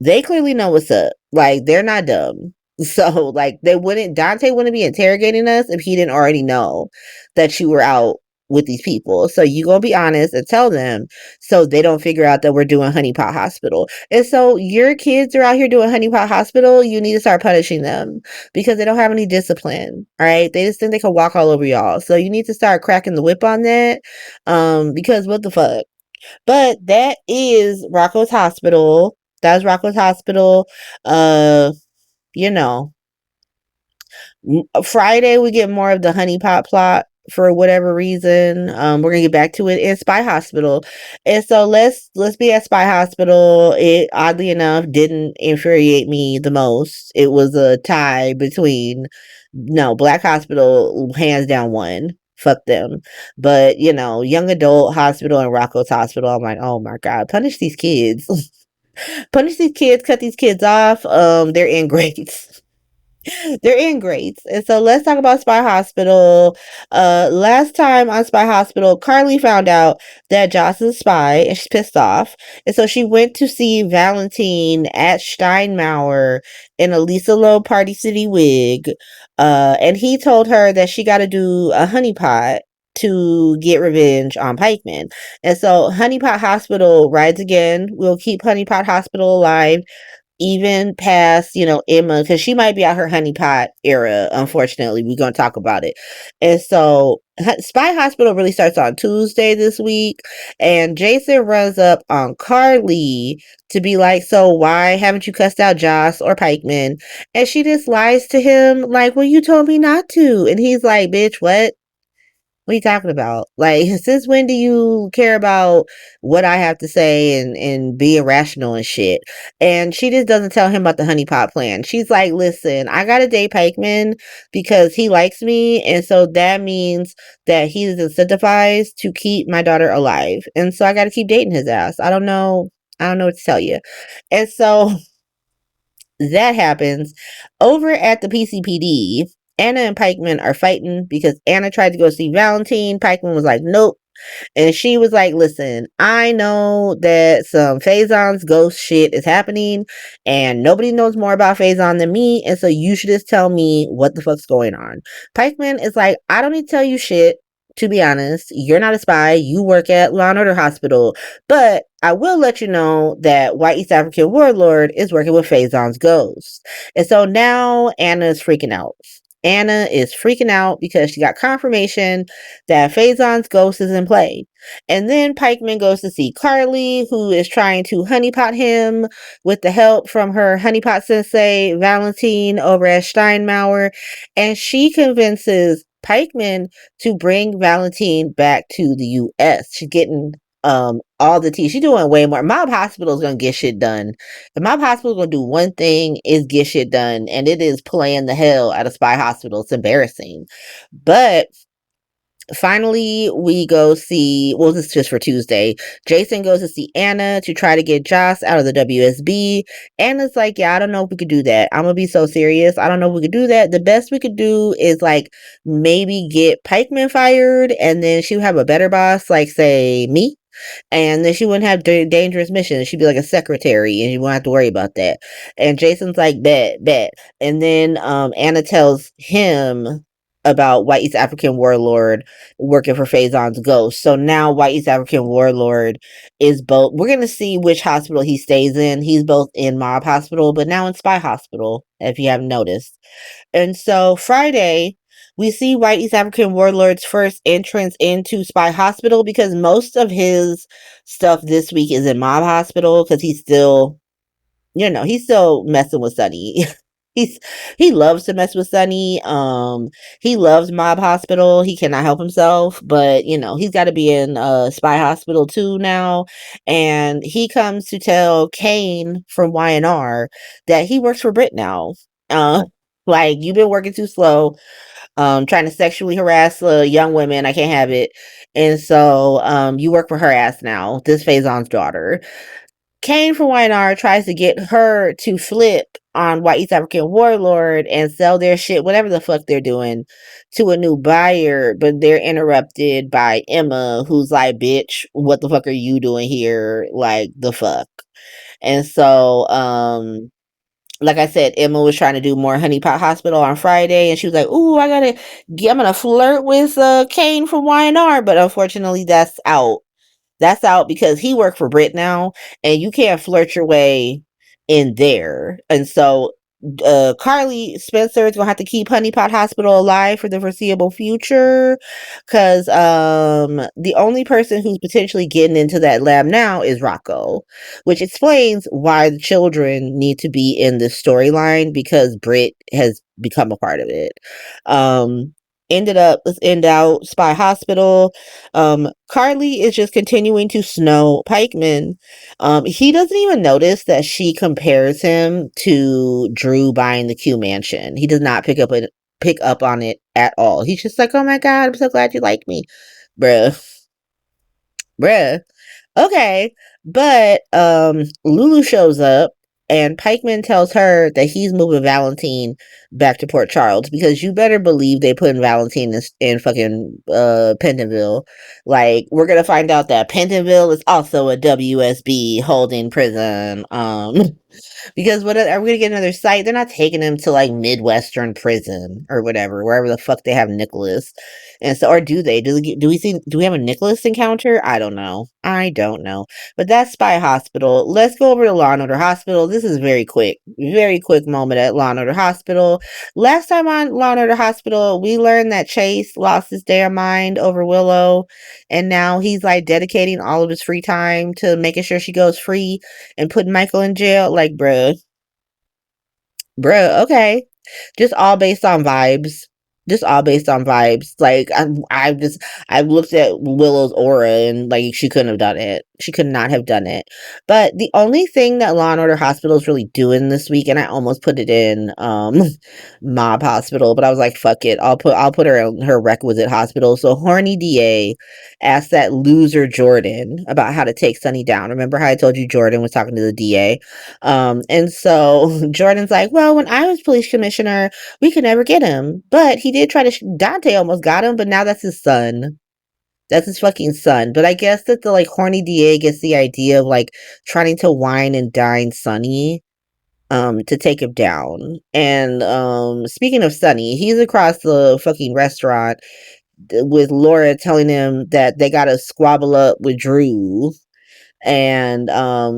They clearly know what's up. Like, they're not dumb. So, like, Dante wouldn't be interrogating us if he didn't already know that you were out with these people. So, you gonna be honest and tell them so they don't figure out that we're doing honeypot hospital. And so, your kids are out here doing honeypot hospital. You need to start punishing them because they don't have any discipline. All right. They just think they can walk all over y'all. So, you need to start cracking the whip on that. Because what the fuck? But that is Rocco's Hospital. That's Rocco's Hospital. Uh, you know, Friday we get more of the honeypot plot for whatever reason. We're gonna get back to it in Spy Hospital, and so let's be at Spy Hospital. It oddly enough didn't infuriate me the most. It was a tie between no Black Hospital hands down won. Fuck them. But young adult hospital and Rocco's Hospital. I'm like, oh my god, punish these kids. Punish these kids, cut these kids off. They're in grades. They're in grades. And so let's talk about Spy Hospital. Last time on Spy Hospital, Carly found out that Joss is a spy and she's pissed off. And so she went to see Valentine at Steinmauer in a Lisa Loeb Party City wig. And he told her that she got to do a honeypot to get revenge on Pikeman. And so Honeypot Hospital rides again. We'll keep Honeypot Hospital alive even past, Emma, because she might be out her honeypot era. Unfortunately, we're going to talk about it. And so Spy Hospital really starts on Tuesday this week, and Jason runs up on Carly to be like, so why haven't you cussed out Joss or Pikeman? And she just lies to him like, well, you told me not to. And he's like, bitch, what? What are you talking about? Like, since when do you care about what I have to say and be irrational and shit? And she just doesn't tell him about the honeypot plan. She's like, listen, I got to date Pikeman because he likes me. And so that means that he's incentivized to keep my daughter alive. And so I got to keep dating his ass. I don't know. I don't know what to tell you. And so that happens over at the PCPD. Anna and Pikeman are fighting because Anna tried to go see Valentine. Pikeman was like, nope. And she was like, listen, I know that some Faison's ghost shit is happening and nobody knows more about Faison than me. And so you should just tell me what the fuck's going on. Pikeman is like, I don't need to tell you shit. To be honest, you're not a spy. You work at Law and Order Hospital. But I will let you know that White East African Warlord is working with Faison's ghost. And so now Anna is freaking out. Anna is freaking out because she got confirmation that Faison's ghost is in play. And then Pikeman goes to see Carly, who is trying to honeypot him with the help from her honeypot sensei, Valentine, over at Steinmauer. And she convinces Pikeman to bring Valentine back to the U.S. She's getting all the tea. She's doing way more. Mob Hospital is gonna get shit done. The Mob Hospital is gonna do one thing, is get shit done, and it is playing the hell out of Spy Hospital. It's embarrassing. But finally we go see, well, this is just for Tuesday. Jason goes to see Anna to try to get Joss out of the WSB. Anna's like, yeah, I don't know if we could do that. I'm gonna be so serious. I don't know if we could do that. The best we could do is like maybe get Pikeman fired, and then she would have a better boss, like say me. And then she wouldn't have dangerous missions. She'd be like a secretary and you won't have to worry about that. And Jason's like, bet. And then Anna tells him about White East African Warlord working for Faison's ghost. So now White East African Warlord is both, we're going to see which hospital he stays in. He's both in Mob Hospital, but now in Spy Hospital, if you haven't noticed. And so Friday, we see White East African Warlord's first entrance into Spy Hospital because most of his stuff this week is in Mob Hospital because he's still, he's still messing with Sunny. He loves to mess with Sunny. He loves Mob Hospital. He cannot help himself, but he's got to be in Spy Hospital too now. And he comes to tell Kane from YNR that he works for Brit now. Like, you've been working too slow, trying to sexually harass young women. I can't have it. And so you work for her ass now, this Faison's daughter. Kane from YNR tries to get her to flip on White East African Warlord and sell their shit, whatever the fuck they're doing, to a new buyer, but they're interrupted by Emma, who's like, bitch, what the fuck are you doing here? Like, the fuck? And so, like I said, Emma was trying to do more Honey Pot Hospital on Friday, and she was like, "Ooh, I'm gonna flirt with Kane from Y&R," but unfortunately, that's out. That's out because he worked for Brit now, and you can't flirt your way in there. And so Carly Spencer is gonna have to keep Honeypot Hospital alive for the foreseeable future, because the only person who's potentially getting into that lab now is Rocco, which explains why the children need to be in this storyline, because Brit has become a part of it. Um, let's end out Spy Hospital. Carly is just continuing to snow Pikeman. He doesn't even notice that she compares him to Drew buying the Q mansion. He does not pick up on it at all. He's just like, "Oh my god, I'm so glad you like me." Bruh. Bruh. Okay. But Lulu shows up, and Pikeman tells her that he's moving Valentine back to Port Charles, because you better believe they put in Valentine in fucking Pentonville. Like, we're gonna find out that Pentonville is also a WSB holding prison. Because what are we gonna get another site? They're not taking him to like Midwestern prison or whatever, wherever the fuck they have Nicholas. And so, or do they? Do we have a Nicholas encounter? I don't know. I don't know. But that's Spy Hospital. Let's go over to Law and Order Hospital. This is very quick moment at Law and Order Hospital. Last time on Law and Order Hospital, we learned that Chase lost his damn mind over Willow, and now he's like dedicating all of his free time to making sure she goes free and putting Michael in jail. Like, bruh, okay. Just all based on vibes. Just all based on vibes. Like, I looked at Willow's aura, and like, she couldn't have done it. She could not have done it. But the only thing that Law and Order Hospital is really doing this week, and I almost put it in Mob Hospital, but I was like, fuck it. I'll put her in her requisite hospital. So Horny DA asked that loser Jordan about how to take Sunny down. Remember how I told you Jordan was talking to the DA? And so Jordan's like, "Well, when I was police commissioner, we could never get him. But he did try to, Dante almost got him, but now that's his son. That's his fucking son." But I guess that the like horny DA gets the idea of like trying to wine and dine Sonny to take him down. And speaking of Sonny, he's across the fucking restaurant with Laura telling him that they gotta squabble up with Drew, and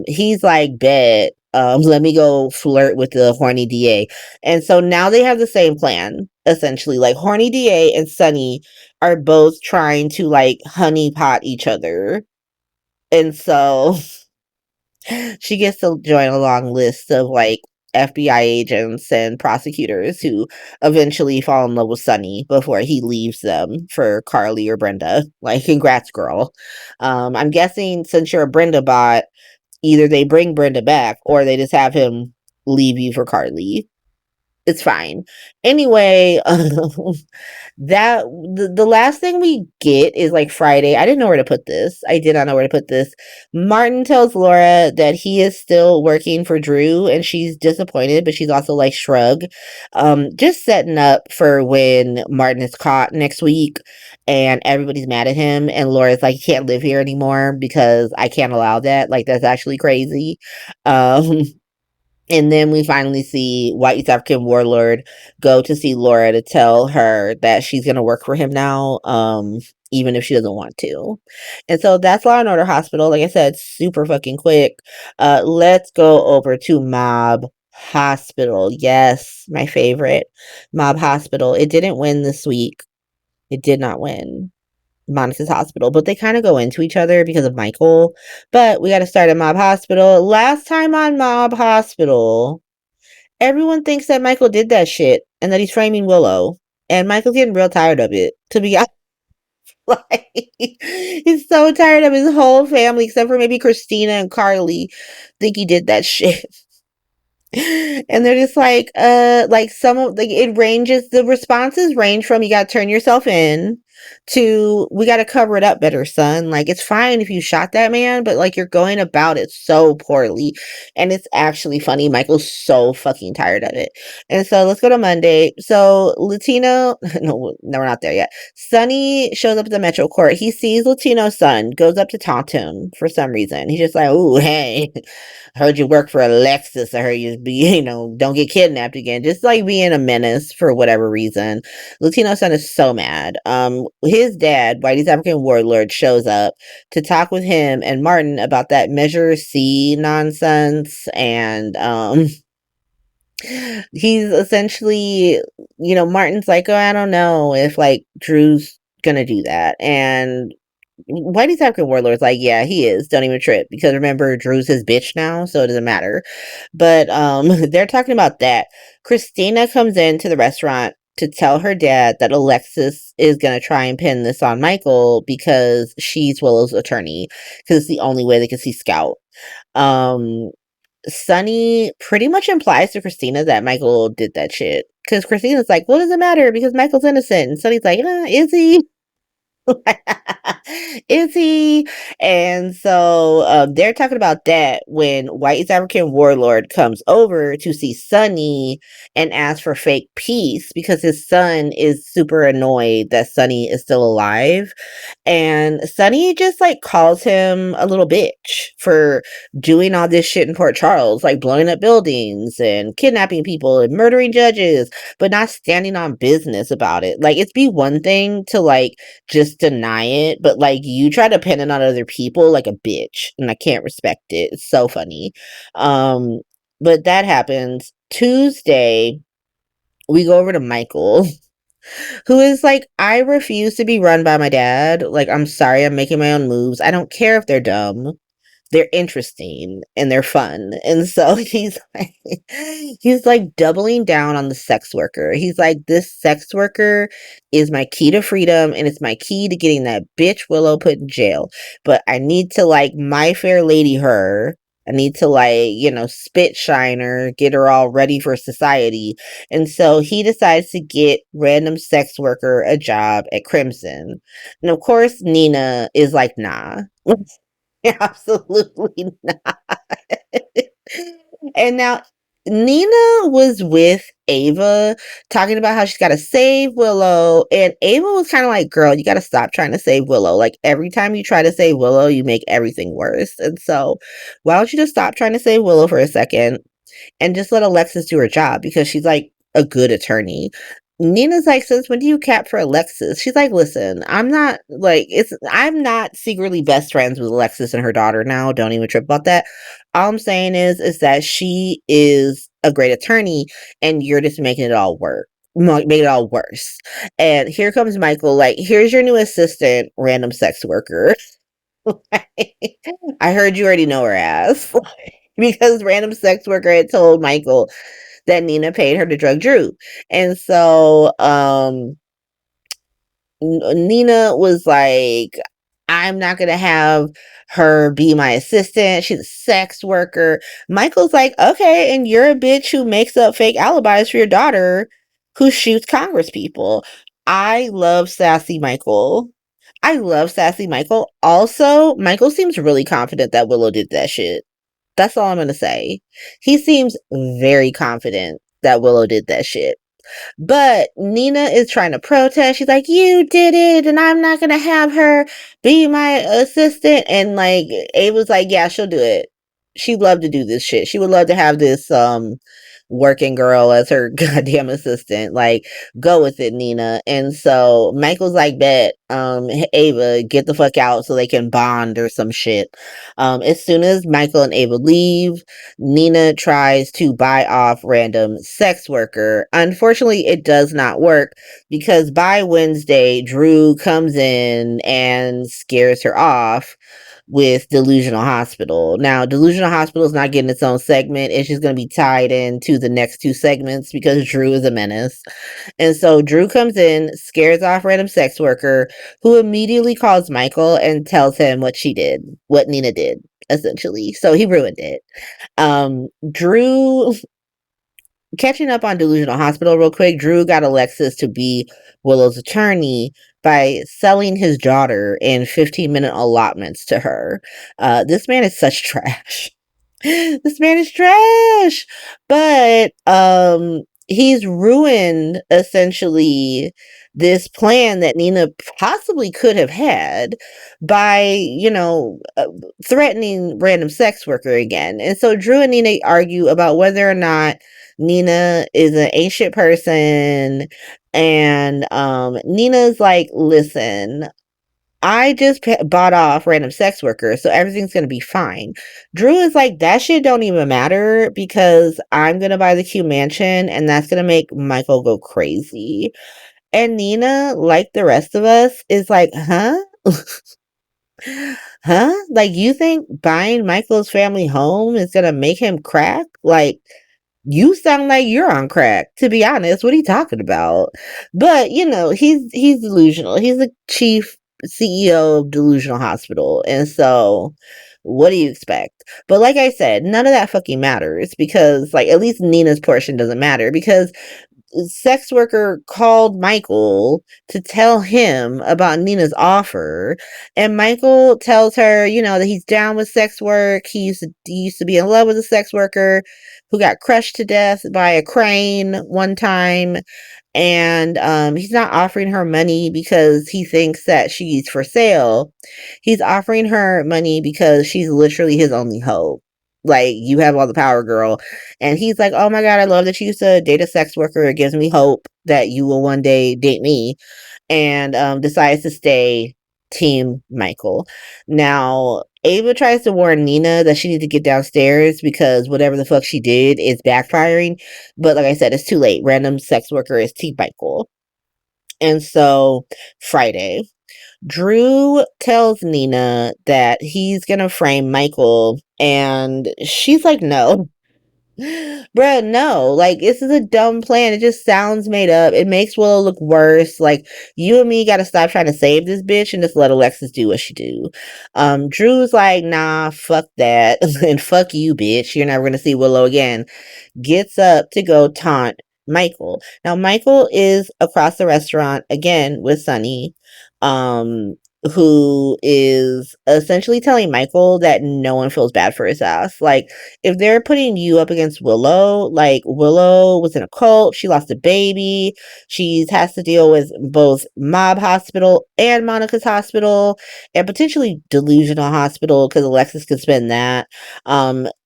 he's like, "Bet, let me go flirt with the horny DA." And so now they have the same plan, essentially. Like, horny DA and Sunny are both trying to like honey pot each other, and so she gets to join a long list of like FBI agents and prosecutors who eventually fall in love with Sunny before he leaves them for Carly or Brenda. Like, congrats, girl. I'm guessing since you're a Brenda bot, either they bring Brenda back or they just have him leave you for Carly. It's fine. Anyway, the last thing we get is like Friday. I didn't know where to put this. I did not know where to put this. Martin tells Laura that he is still working for Drew, and she's disappointed, but she's also like shrug. Just setting up for when Martin is caught next week and everybody's mad at him, and Laura's like, "He can't live here anymore because I can't allow that." Like, that's actually crazy. Um and then we finally see White South African Warlord go to see Laura to tell her that she's going to work for him now, even if she doesn't want to. And so that's Law and Order Hospital. Like I said, super fucking quick. Let's go over to Mob Hospital. Yes, my favorite. Mob Hospital. It didn't win this week. It did not win Monica's Hospital, but they kind of go into each other because of Michael. But we got to start at Mob Hospital. Last time on Mob Hospital, everyone thinks that Michael did that shit and that he's framing Willow. And Michael's getting real tired of it, to be honest. Like, he's so tired of his whole family, except for maybe Christina and Carly, think he did that shit. And they're just like some of, like, it ranges, the responses range from, "You gotta turn yourself in," to we got to cover it up better, son. Like, it's fine if you shot that man, but like, you're going about it so poorly. And it's actually funny. Michael's so fucking tired of it. And so let's go to Monday. So Latino, no, we're not there yet. Sonny shows up at the Metro Court. He sees Latino's son, goes up to taunt him for some reason. He's just like, "Ooh, hey, heard you work for Alexis. I heard you be, don't get kidnapped again." Just like being a menace for whatever reason. Latino's son is so mad. His dad, Whitey's African warlord, shows up to talk with him and Martin about that Measure C nonsense, and he's essentially, Martin's like, "Oh, I don't know if like Drew's gonna do that," and Whitey's African warlord's like, "Yeah, he is. Don't even trip, because remember, Drew's his bitch now, so it doesn't matter." But they're talking about that. Christina comes into the restaurant to tell her dad that Alexis is gonna try and pin this on Michael because she's Willow's attorney, because it's the only way they can see Scout. Um, Sonny pretty much implies to Christina that Michael did that shit. Because Christina's like, "What does it matter? Because Michael's innocent." And Sonny's like, "Is he?" Is he? And so they're talking about that when White's African warlord comes over to see Sonny and ask for fake peace because his son is super annoyed that Sonny is still alive. And Sonny just like calls him a little bitch for doing all this shit in Port Charles, like blowing up buildings and kidnapping people and murdering judges, but not standing on business about it. Like, it's be one thing to like just deny it, but like you try to pin it on other people like a bitch, and I can't respect it. It's so funny. Um, but that happens. Tuesday, we go over to Michael, who is like, "I refuse to be run by my dad. Like, I'm sorry, I'm making my own moves. I don't care if they're dumb. They're interesting and they're fun." And so he's like doubling down on the sex worker. He's like, "This sex worker is my key to freedom, and it's my key to getting that bitch Willow put in jail. But I need to like my fair lady her. I need to like, spit shine her, get her all ready for society." And so he decides to get random sex worker a job at Crimson. And of course, Nina is like, "Nah." Absolutely not. And now Nina was with Ava talking about how she's got to save Willow. And Ava was kind of like, "Girl, you got to stop trying to save Willow. Like, every time you try to save Willow, you make everything worse. And so, why don't you just stop trying to save Willow for a second and just let Alexis do her job, because she's like a good attorney." Nina's like, "Since when do you cap for Alexis?" She's like, "Listen, I'm not secretly best friends with Alexis and her daughter now. Don't even trip about that. All I'm saying is that she is a great attorney, and you're just making it all work." Make it all worse. And here comes Michael, like, "Here's your new assistant, random sex worker." I heard you already know her ass. Because random sex worker had told Michael that Nina paid her to drug Drew. And so Nina was like, "I'm not going to have her be my assistant. She's a sex worker." Michael's like, "Okay, and you're a bitch who makes up fake alibis for your daughter who shoots Congress people." I love sassy Michael. I love sassy Michael. Also, Michael seems really confident that Willow did that shit. That's all I'm going to say. He seems very confident that Willow did that shit. But Nina is trying to protest. She's like, "You did it, and I'm not going to have her be my assistant." And like, Ava's like, "Yeah, she'll do it. She'd love to do this shit. She would love to have this working girl as her goddamn assistant. Like, go with it, Nina." And so Michael's like, "Bet, Ava, get the fuck out so they can bond or some shit." As soon as Michael and Ava leave, Nina tries to buy off random sex worker. Unfortunately, it does not work, because by Wednesday, Drew comes in and scares her off with Delusional Hospital. Now, Delusional Hospital is not getting its own segment. It's just going to be tied into the next two segments because Drew is a menace. And so Drew comes in, scares off random sex worker, who immediately calls Michael and tells him what she did, what Nina did, essentially. So he ruined it. Drew catching up on Delusional Hospital real quick, Drew got Alexis to be Willow's attorney by selling his daughter in 15-minute allotments to her. This man is such trash. This man is trash. But he's ruined essentially this plan that Nina possibly could have had by, threatening random sex worker again. And so Drew and Nina argue about whether or not Nina is an ancient person. And Nina's like, listen, I just bought off random sex workers, so everything's gonna be fine. Drew is like, that shit don't even matter because I'm gonna buy the Q mansion and that's gonna make Michael go crazy. And Nina, like the rest of us, is like, huh? Huh? Like, you think buying Michael's family home is gonna make him crack? Like, you sound like you're on crack, to be honest. What are you talking about? But, he's delusional. He's the chief CEO of Delusional Hospital. And so, what do you expect? But like I said, none of that fucking matters because, like, at least Nina's portion doesn't matter because sex worker called Michael to tell him about Nina's offer, and Michael tells her, that he's down with sex work. He used to be in love with a sex worker who got crushed to death by a crane one time, and he's not offering her money because he thinks that she's for sale. He's offering her money because she's literally his only hope. Like, you have all the power, girl. And he's like, oh my God, I love that you used to date a sex worker. It gives me hope that you will one day date me. And decides to stay Team Michael. Now, Ava tries to warn Nina that she needs to get downstairs because whatever the fuck she did is backfiring. But like I said, it's too late. Random sex worker is Team Michael. And so, Friday, Drew tells Nina that he's gonna frame Michael, and she's like, no. Bruh, no. Like, this is a dumb plan. It just sounds made up. It makes Willow look worse. Like, you and me gotta stop trying to save this bitch and just let Alexis do what she do. Drew's like, nah, fuck that. And fuck you, bitch. You're never gonna see Willow again. Gets up to go taunt Michael. Now, Michael is across the restaurant again with Sunny, um, who is essentially telling Michael that no one feels bad for his ass. Like, if they're putting you up against Willow, like, Willow was in a cult, she lost a baby, she has to deal with both Mob Hospital and Monica's hospital, and potentially Delusional Hospital, because Alexis could spend that.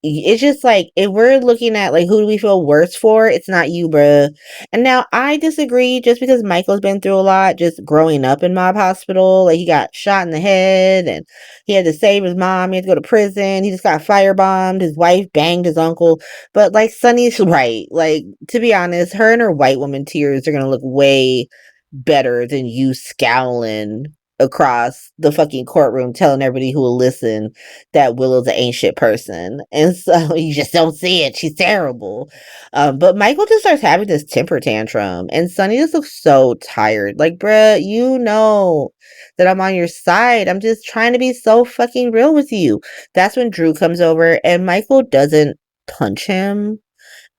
It's just like, if we're looking at like who do we feel worse for, it's not you, bruh. And now I disagree, just because Michael's been through a lot just growing up in Mob Hospital. Like, he got shot in the head and he had to save his mom, he had to go to prison, he just got firebombed, his wife banged his uncle. But like, Sunny's right. Like, to be honest, her and her white woman tears are gonna look way better than you scowling across the fucking courtroom telling everybody who will listen that Willow's an ancient person. And so you just don't see it. She's terrible. But Michael just starts having this temper tantrum and Sunny just looks so tired. Like, bruh, you know that I'm on your side. I'm just trying to be so fucking real with you. That's when Drew comes over and Michael doesn't punch him.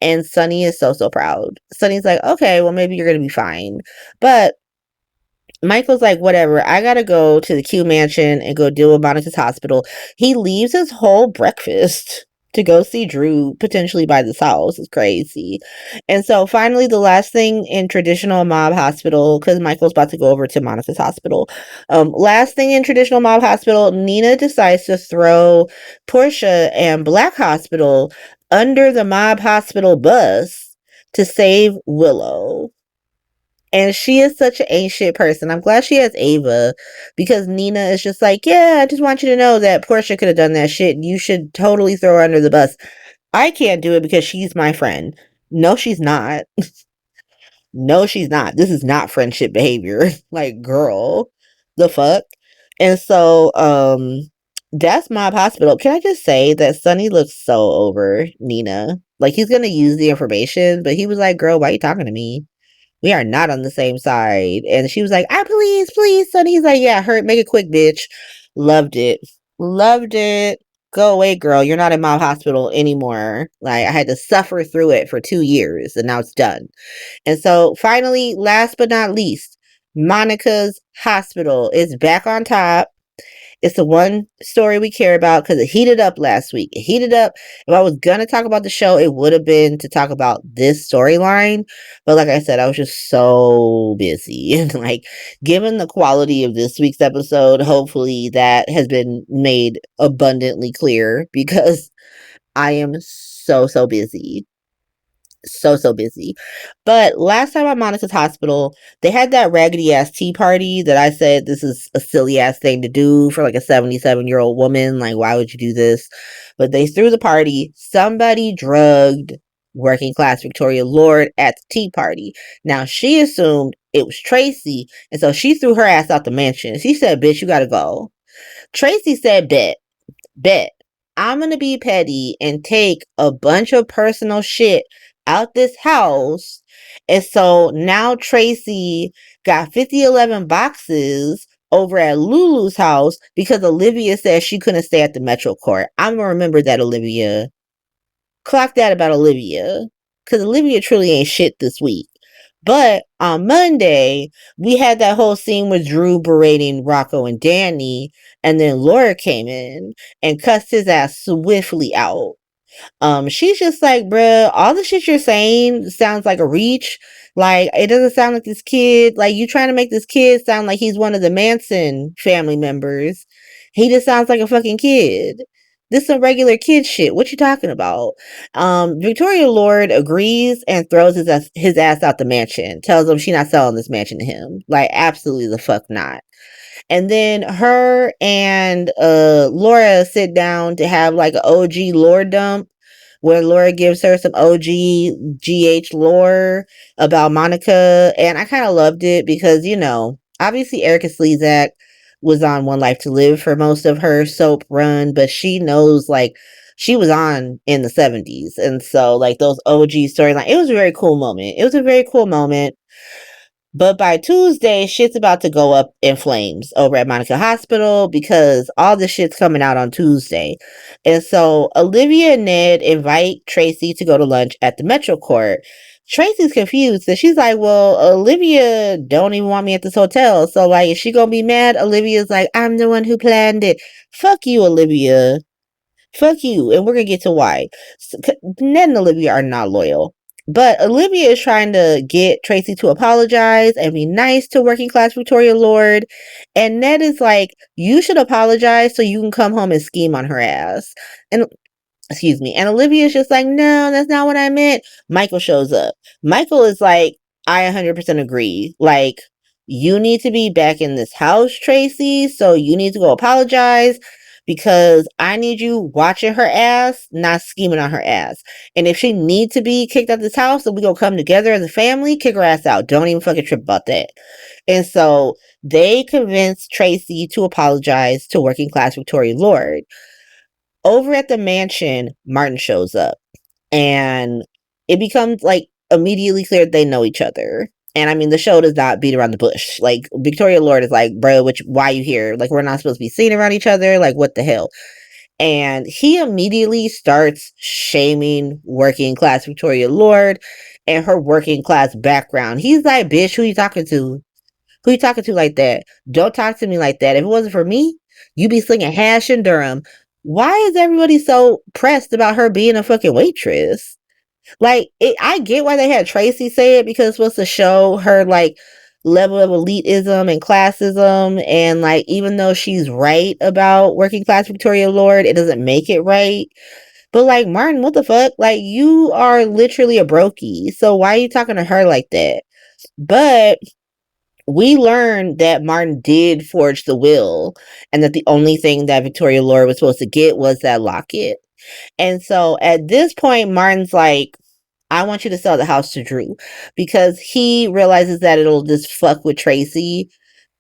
And Sunny is so proud. Sunny's like, okay, well, maybe you're gonna be fine. But Michael's like, whatever, I gotta go to the Q mansion and go deal with Monica's hospital. He leaves his whole breakfast to go see Drew potentially by this house. It's crazy. And so finally, the last thing in traditional mob hospital, because Michael's about to go over to Monica's hospital. Last thing in traditional mob hospital, Nina decides to throw Portia and Black Hospital under the mob hospital bus to save Willow. And she is such an ancient person. I'm glad she has Ava because Nina is just like, yeah, I just want you to know that Portia could have done that shit. You should totally throw her under the bus. I can't do it because she's my friend. No, she's not. No, she's not. This is not friendship behavior. Like, girl, the fuck? And so, that's Mob Hospital. Can I just say that Sonny looks so over Nina? Like, he's gonna use the information, but he was like, girl, why are you talking to me? We are not on the same side. And she was like, ah, please, please, son. He's like, yeah, hurt, make it quick, bitch. Loved it. Loved it. go away, girl. You're not in my hospital anymore. Like, I had to suffer through it for 2 years and now it's done. And so finally, last but not least, Monica's hospital is back on top. It's the one story we care about because it heated up last week. It heated up. If I was going to talk about the show, it would have been to talk about this storyline. But like I said, I was just so busy. And like, given the quality of this week's episode, hopefully that has been made abundantly clear because I am so busy, so busy. But last time at Monica's hospital, they had that raggedy ass tea party that I said this is a silly ass thing to do for like a 77-year-old woman. Like, why would you do this? But they threw the party. Somebody drugged working class Victoria Lord at the tea party. Now she assumed it was Tracy, and so she threw her ass out the mansion. She said, "Bitch, you gotta go." Tracy said, Bet. I'm gonna be petty and take a bunch of personal shit out this house. And so now Tracy got 5011 boxes over at Lulu's house because Olivia said she couldn't stay at the Metro Court. I'm gonna remember that, Olivia. Clock that about Olivia. Because Olivia truly ain't shit this week. But on Monday, we had that whole scene with Drew berating Rocco and Danny, and then Laura came in and cussed his ass swiftly out. She's just like, bruh, all the shit you're saying sounds like a reach. Like, it doesn't sound like this kid. Like, you trying to make this kid sound like he's one of the Manson family members. He just sounds like a fucking kid. This is some regular kid shit. What you talking about? Victoria Lord agrees and throws his ass out the mansion. Tells him she's not selling this mansion to him. Like, absolutely the fuck not. And then her and Laura sit down to have like an OG lore dump where Laura gives her some OG GH lore about Monica. And I kind of loved it because, you know, obviously Erica Slezak was on One Life to Live for most of her soap run, but she knows like she was on in the 70s. And so like those OG storyline, it was a very cool moment. It was a very cool moment. But by Tuesday, shit's about to go up in flames over at Monica Hospital because all this shit's coming out on Tuesday. And so Olivia and Ned invite Tracy to go to lunch at the Metro Court. Tracy's confused. So she's like, well, Olivia don't even want me at this hotel. So like, is she gonna be mad? Olivia's like, I'm the one who planned it. Fuck you, Olivia. Fuck you. And we're gonna get to why. Ned and Olivia are not loyal. But Olivia is trying to get Tracy to apologize and be nice to working class Victoria Lord. And Ned is like, you should apologize so you can come home and scheme on her ass. And excuse me. And Olivia's just like, no, that's not what I meant. Michael shows up. Michael is like, I 100% agree. Like, you need to be back in this house, Tracy. So you need to go apologize because I need you watching her ass, not scheming on her ass. And if she needs to be kicked out of this house, then we gonna come together as a family, kick her ass out. Don't even fucking trip about that. And so they convinced Tracy to apologize to working class Victoria Lord. Over at the mansion, Martin shows up and it becomes like immediately clear that they know each other. And I mean, the show does not beat around the bush. Like, Victoria Lord is like, bro, why you here? Like, we're not supposed to be seen around each other. Like, what the hell? And he immediately starts shaming working class Victoria Lord and her working class background. He's like, bitch, who you talking to? Who you talking to like that? Don't talk to me like that. If it wasn't for me, you'd be slinging hash in Durham. Why is everybody so pressed about her being a fucking waitress? Like, I get why they had Tracy say it because it's supposed to show her like level of elitism and classism, and like even though she's right about working class Victoria Lord, it doesn't make it right. But like, Martin, what the fuck? Like, you are literally a brokey, so why are you talking to her like that? But we learned that Martin did forge the will and that the only thing that Victoria Lord was supposed to get was that locket. And so at this point, Martin's like, I want you to sell the house to Drew because he realizes that it'll just fuck with Tracy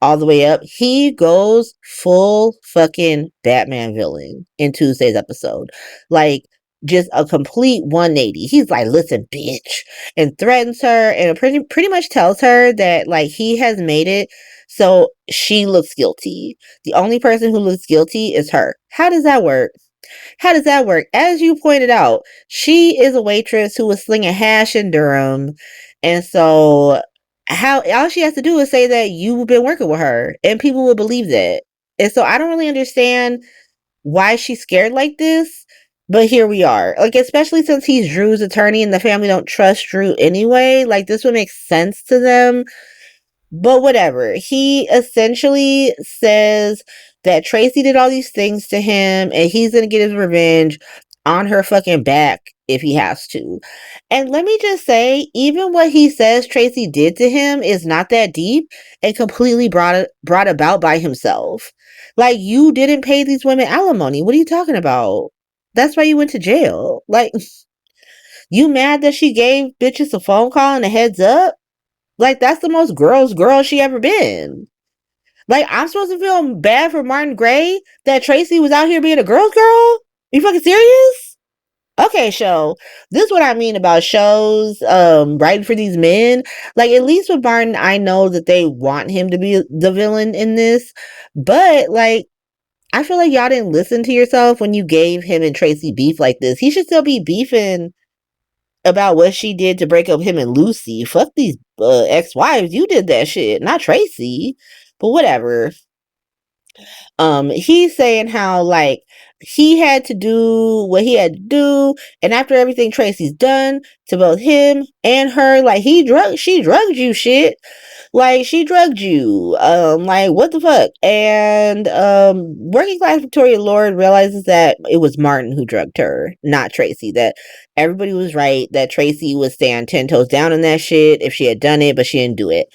all the way up. He goes full fucking Batman villain in Tuesday's episode. Like, just a complete 180. He's like, listen, bitch, and threatens her and pretty much tells her that like he has made it so she looks guilty. The only person who looks guilty is her. How does that work? How does that work? As you pointed out, she is a waitress who was slinging hash in Durham. And so how all she has to do is say that you've been working with her and people will believe that. And so I don't really understand why she's scared like this, but here we are. Like, especially since he's Drew's attorney and the family don't trust Drew anyway, like this would make sense to them. But whatever. He essentially says that Tracy did all these things to him and he's gonna get his revenge on her fucking back if he has to. And let me just say, even what he says Tracy did to him is not that deep and completely brought about by himself. Like, you didn't pay these women alimony. What are you talking about? That's why you went to jail. Like, you mad that she gave bitches a phone call and a heads up? Like, that's the most gross girl she ever been. Like, I'm supposed to feel bad for Martin Gray that Tracy was out here being a girl's girl? You fucking serious? Okay, show. This is what I mean about shows, writing for these men. Like, at least with Martin, I know that they want him to be the villain in this. But, like, I feel like y'all didn't listen to yourself when you gave him and Tracy beef like this. He should still be beefing about what she did to break up him and Lucy. Fuck these ex-wives. You did that shit, not Tracy. But whatever. He's saying how like he had to do what he had to do, and after everything Tracy's done to both him and her, like she drugged you shit. Like she drugged you. Like what the fuck? And working class Victoria Lord realizes that it was Martin who drugged her, not Tracy. That everybody was right, that Tracy was staying 10 toes down on that shit if she had done it, but she didn't do it.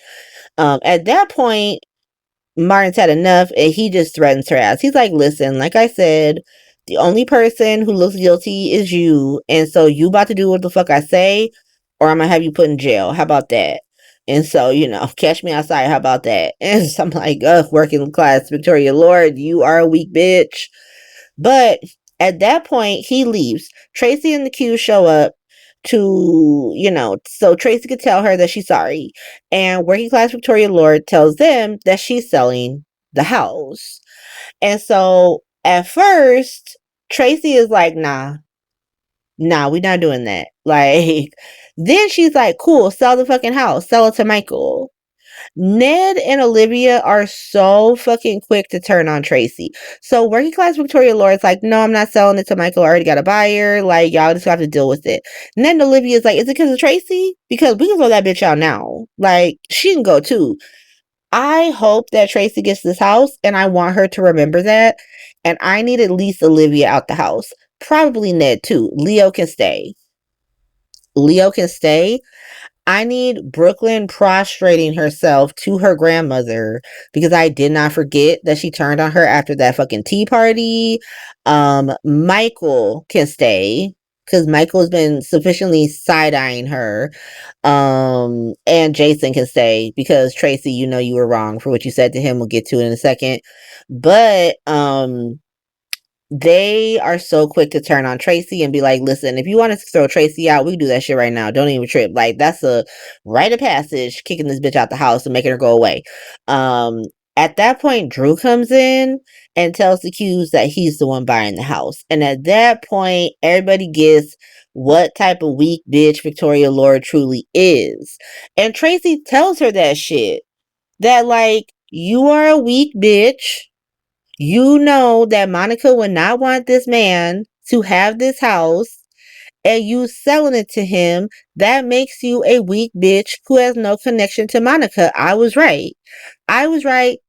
At that point, Martin's had enough and he just threatens her ass. He's like, listen, like I said, the only person who looks guilty is you. And so you about to do what the fuck I say, or I'm gonna have you put in jail. How about that? And so, catch me outside. How about that? And so I'm like, ugh, working class Victoria Lord, you are a weak bitch. But at that point, he leaves. Tracy and the Q show up to, so Tracy could tell her that she's sorry. And working class Victoria Lord tells them that she's selling the house. And so at first, Tracy is like, nah, we're not doing that. Like, then she's like, cool, sell the fucking house, sell it to Michael. Ned and Olivia are so fucking quick to turn on Tracy. So working class Victoria Lord's like, no, I'm not selling it to Michael. I already got a buyer. Like, y'all just have to deal with it. And then Olivia's like, is it because of Tracy? Because we can throw that bitch out now. Like, she can go too. I hope that Tracy gets this house, and I want her to remember that. And I need at least Olivia out the house. Probably Ned too. Leo can stay. I need Brooklyn prostrating herself to her grandmother because I did not forget that she turned on her after that fucking tea party. Michael can stay because Michael's been sufficiently side-eyeing her. And Jason can stay because Tracy, you were wrong for what you said to him. We'll get to it in a second. But, they are so quick to turn on Tracy and be like, listen, if you want us to throw Tracy out, we can do that shit right now. Don't even trip. Like, that's a rite of passage, kicking this bitch out the house and making her go away. At that point, Drew comes in and tells the Qs that he's the one buying the house. And at that point, everybody gets what type of weak bitch Victoria Lord truly is. And Tracy tells her that shit. That, like, you are a weak bitch. You know that Monica would not want this man to have this house, and you selling it to him. That makes you a weak bitch who has no connection to Monica. I was right.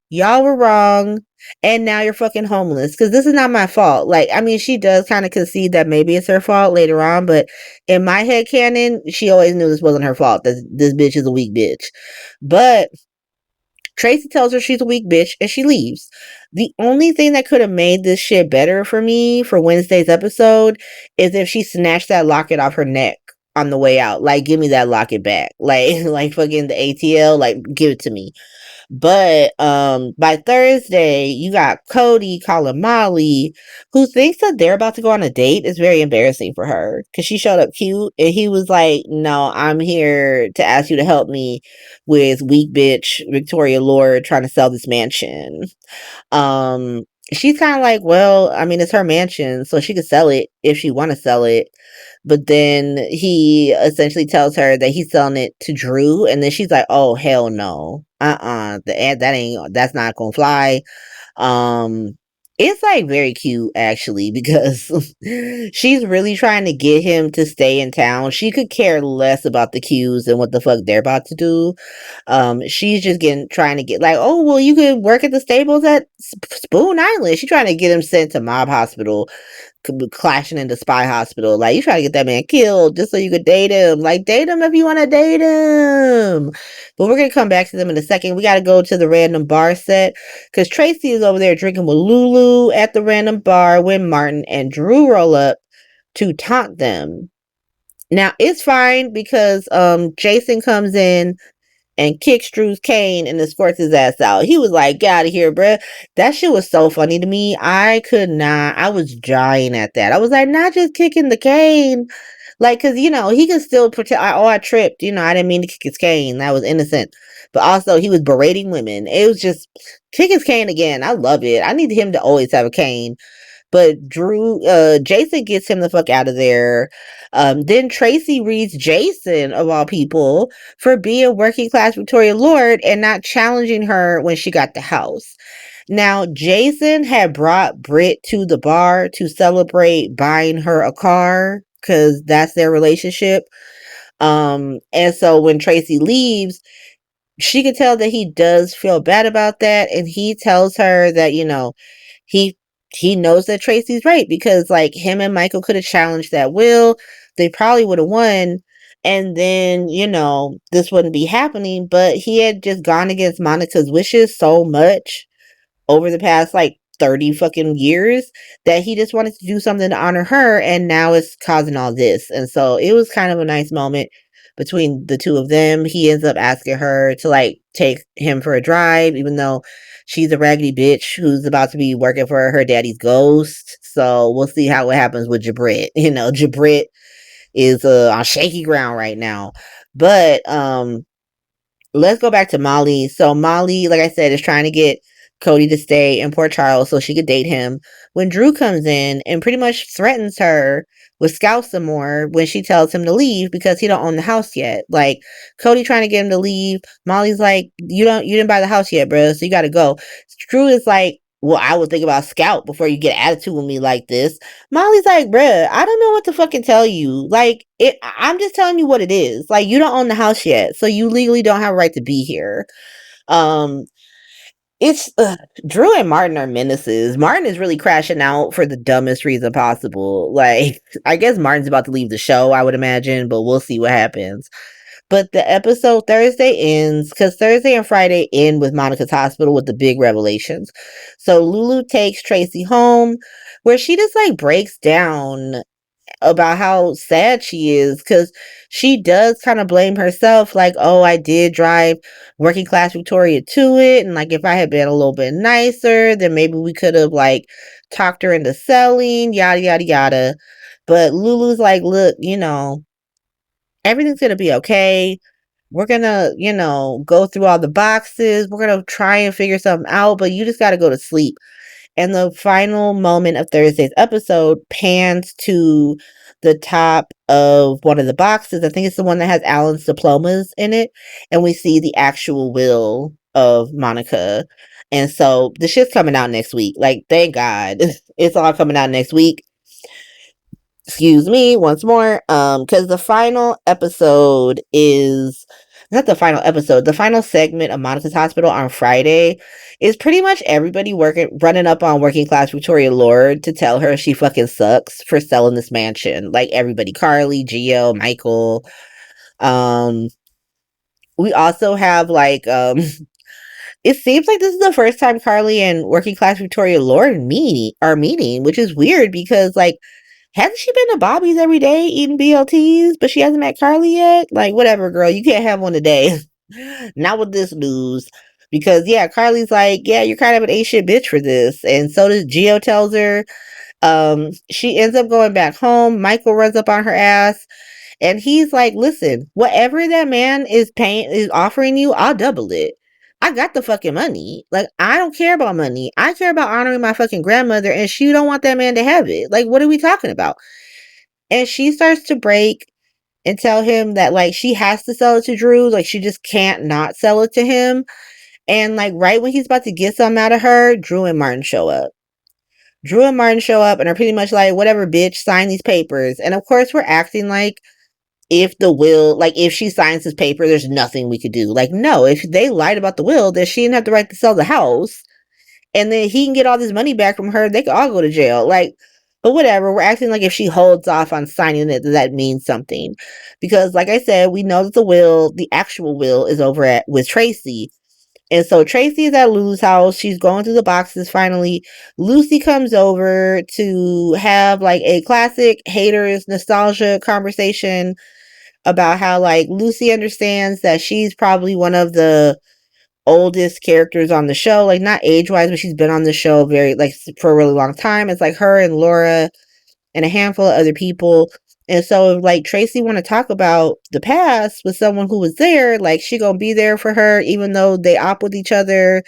Y'all were wrong. And now you're fucking homeless. Because this is not my fault. Like, I mean, she does kind of concede that maybe it's her fault later on. But in my head canon, she always knew this wasn't her fault. That this bitch is a weak bitch. But Tracy tells her she's a weak bitch and she leaves. The only thing that could have made this shit better for me for Wednesday's episode is if she snatched that locket off her neck on the way out. Like, give me that locket back. Like fucking the ATL, like, give it to me. But by Thursday, you got Cody calling Molly, who thinks that they're about to go on a date. Is very embarrassing for her because she showed up cute and he was like, no, I'm here to ask you to help me with weak bitch Victoria Lord trying to sell this mansion. she's kind of like, well, I mean, it's her mansion, so she could sell it if she want to sell it. But then he essentially tells her that he's selling it to Drew, and then she's like, "Oh hell no, that's not gonna fly." Um, it's like very cute actually because she's really trying to get him to stay in town. She could care less about the Qs and what the fuck they're about to do. She's just getting trying to get like, oh well, you could work at the stables at Spoon Island. She's trying to get him sent to Mob Hospital, clashing into Spy Hospital. Like, you try to get that man killed just so you could date him. Like, date him if you want to date him. But we're gonna come back to them in a second. We got to go to the random bar set because Tracy is over there drinking with Lulu at the random bar when Martin and Drew roll up to taunt them. Now it's fine because Jason comes in and kicks Drew's cane and escorts his ass out. He was like, get out of here, bruh. That shit was so funny to me. I could not. I was dying at that. I was like, not just kicking the cane. Like, cause he could still pretend. I tripped. I didn't mean to kick his cane. That was innocent. But also, he was berating women. It was just kick his cane again. I love it. I need him to always have a cane. But Jason gets him the fuck out of there. Then Tracy reads Jason, of all people, for being working class Victoria Lord and not challenging her when she got the house. Now, Jason had brought Britt to the bar to celebrate buying her a car because that's their relationship. And so when Tracy leaves, she could tell that he does feel bad about that, and he tells her that he he knows that Tracy's right because like him and Michael could have challenged that will. They probably would have won, and then this wouldn't be happening. But he had just gone against Monica's wishes so much over the past like 30 fucking years that he just wanted to do something to honor her, and now it's causing all this. And so it was kind of a nice moment between the two of them. He ends up asking her to like take him for a drive, even though she's a raggedy bitch who's about to be working for her daddy's ghost. So we'll see how it happens with Jabrit. Jabrit is on shaky ground right now. But let's go back to Molly. So Molly, like I said, is trying to get Cody to stay in Port Charles so she could date him. When Drew comes in and pretty much threatens her with Scout some more when she tells him to leave because he don't own the house yet. Like Cody trying to get him to leave. Molly's like, you didn't buy the house yet, bro, so you gotta go. Drew is like, well, I would think about Scout before you get attitude with me like this. Molly's like, bruh, I don't know what to fucking tell you. Like, I'm just telling you what it is. Like, you don't own the house yet, so you legally don't have a right to be here. Um, it's Drew and Martin are menaces. Martin is really crashing out for the dumbest reason possible. Like, I guess Martin's about to leave the show, I would imagine, but we'll see what happens. But the episode Thursday ends because Thursday and Friday end with Monica's hospital with the big revelations. So Lulu takes Tracy home where she just like breaks down about how sad she is because she does kind of blame herself like, oh, I did drive working class Victoria to it, and like if I had been a little bit nicer then maybe we could have like talked her into selling, yada yada yada. But Lulu's like, look, everything's gonna be okay. We're gonna go through all the boxes, we're gonna try and figure something out, but you just gotta go to sleep. And the final moment of Thursday's episode pans to the top of one of the boxes. I think it's the one that has Alan's diplomas in it. And we see the actual will of Monica. And so the shit's coming out next week. Like, thank God. It's all coming out next week. Excuse me once more. Because the final episode is not the final episode, the final segment of Monica's Hospital on Friday is pretty much everybody running up on working class Victoria Lord to tell her she fucking sucks for selling this mansion. Like everybody, Carly, Gio, Michael. Um, we also have like it seems like this is the first time Carly and working class Victoria Lord are meeting, which is weird because like hasn't she been to Bobby's every day eating BLTs, but she hasn't met Carly yet? Like, whatever, girl. You can't have one today. Not with this news. Because, yeah, Carly's like, yeah, you're kind of an A-shit bitch for this. And so does Gio tells her. She ends up going back home. Michael runs up on her ass. And he's like, listen, whatever that man is offering you, I'll double it. I got the fucking money. Like, I don't care about money. I care about honoring my fucking grandmother, and she don't want that man to have it. Like, what are we talking about? And she starts to break and tell him that, like, she has to sell it to Drew. Like, she just can't not sell it to him. And, like, right when he's about to get something out of her, Drew and Martin show up. Drew and Martin show up and are pretty much like, whatever, bitch, sign these papers. And of course, we're acting like if the will, like, if she signs this paper, there's nothing we could do. Like, no, if they lied about the will, then she didn't have the right to sell the house. And then he can get all this money back from her. They could all go to jail. Like, but whatever. We're acting like if she holds off on signing it, that means something. Because, like I said, we know that the will, the actual will, is over at with Tracy. And so Tracy is at Lou's house. She's going through the boxes finally. Lucy comes over to have like a classic haters nostalgia conversation about how like Lucy understands that she's probably one of the oldest characters on the show. Like not age wise, but she's been on the show very like for a really long time. It's like her and Laura and a handful of other people. And so if like Tracy want to talk about the past with someone who was there, like she gonna be there for her, even though they op with each other.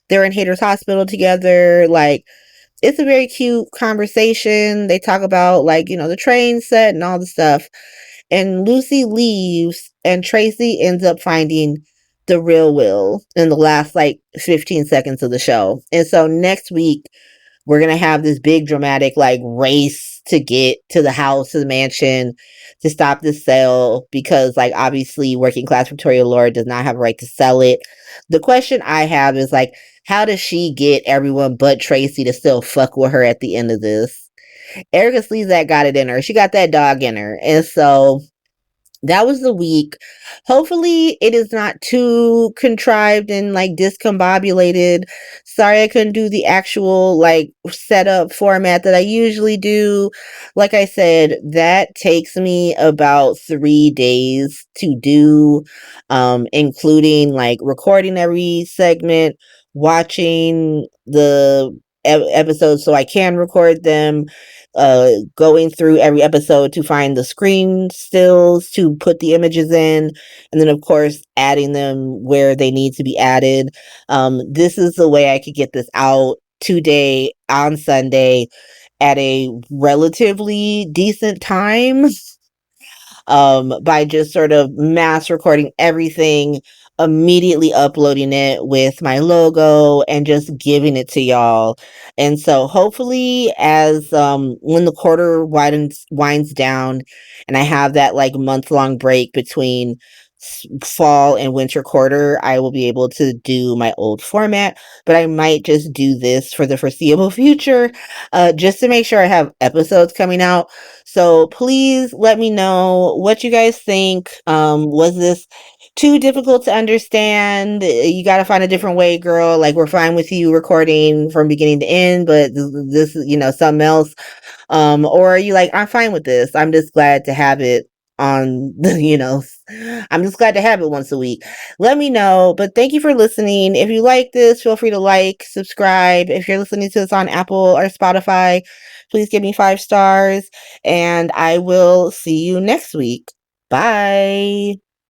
They're in Haters Hospital together. Like it's a very cute conversation. They talk about like, you know, the train set and all the stuff. And Lucy leaves and Tracy ends up finding the real Will in the last like 15 seconds of the show. And so next week we're going to have this big dramatic like race to get to the house, to the mansion, to stop this sale because like obviously working class Victoria Laura does not have a right to sell it. The question I have is like, how does she get everyone but Tracy to still fuck with her at the end of this? Erica Slezak got it in her. She got that dog in her. And so that was the week. Hopefully it is not too contrived and like discombobulated. Sorry I couldn't do the actual like setup format that I usually do. Like I said, that takes me about 3 days to do, including like recording every segment, watching the episodes so I can record them, going through every episode to find the screen stills to put the images in, and then of course adding them where they need to be added. This is the way I could get this out today on Sunday at a relatively decent time, by just sort of mass recording everything, immediately uploading it with my logo and just giving it to y'all. And so hopefully as when the quarter winds down and I have that like month-long break between fall and winter quarter, I will be able to do my old format, but I might just do this for the foreseeable future, just to make sure I have episodes coming out. So please let me know what you guys think. Was this too difficult to understand? You got to find a different way, girl. Like we're fine with you recording from beginning to end, but this is, you know, something else. Or are you like, I'm fine with this. I'm just glad to have it on the, you know, I'm just glad to have it once a week. Let me know. But thank you for listening. If you like this, feel free to like, subscribe. If you're listening to this on Apple or Spotify, please give me 5 stars. And I will see you next week. Bye.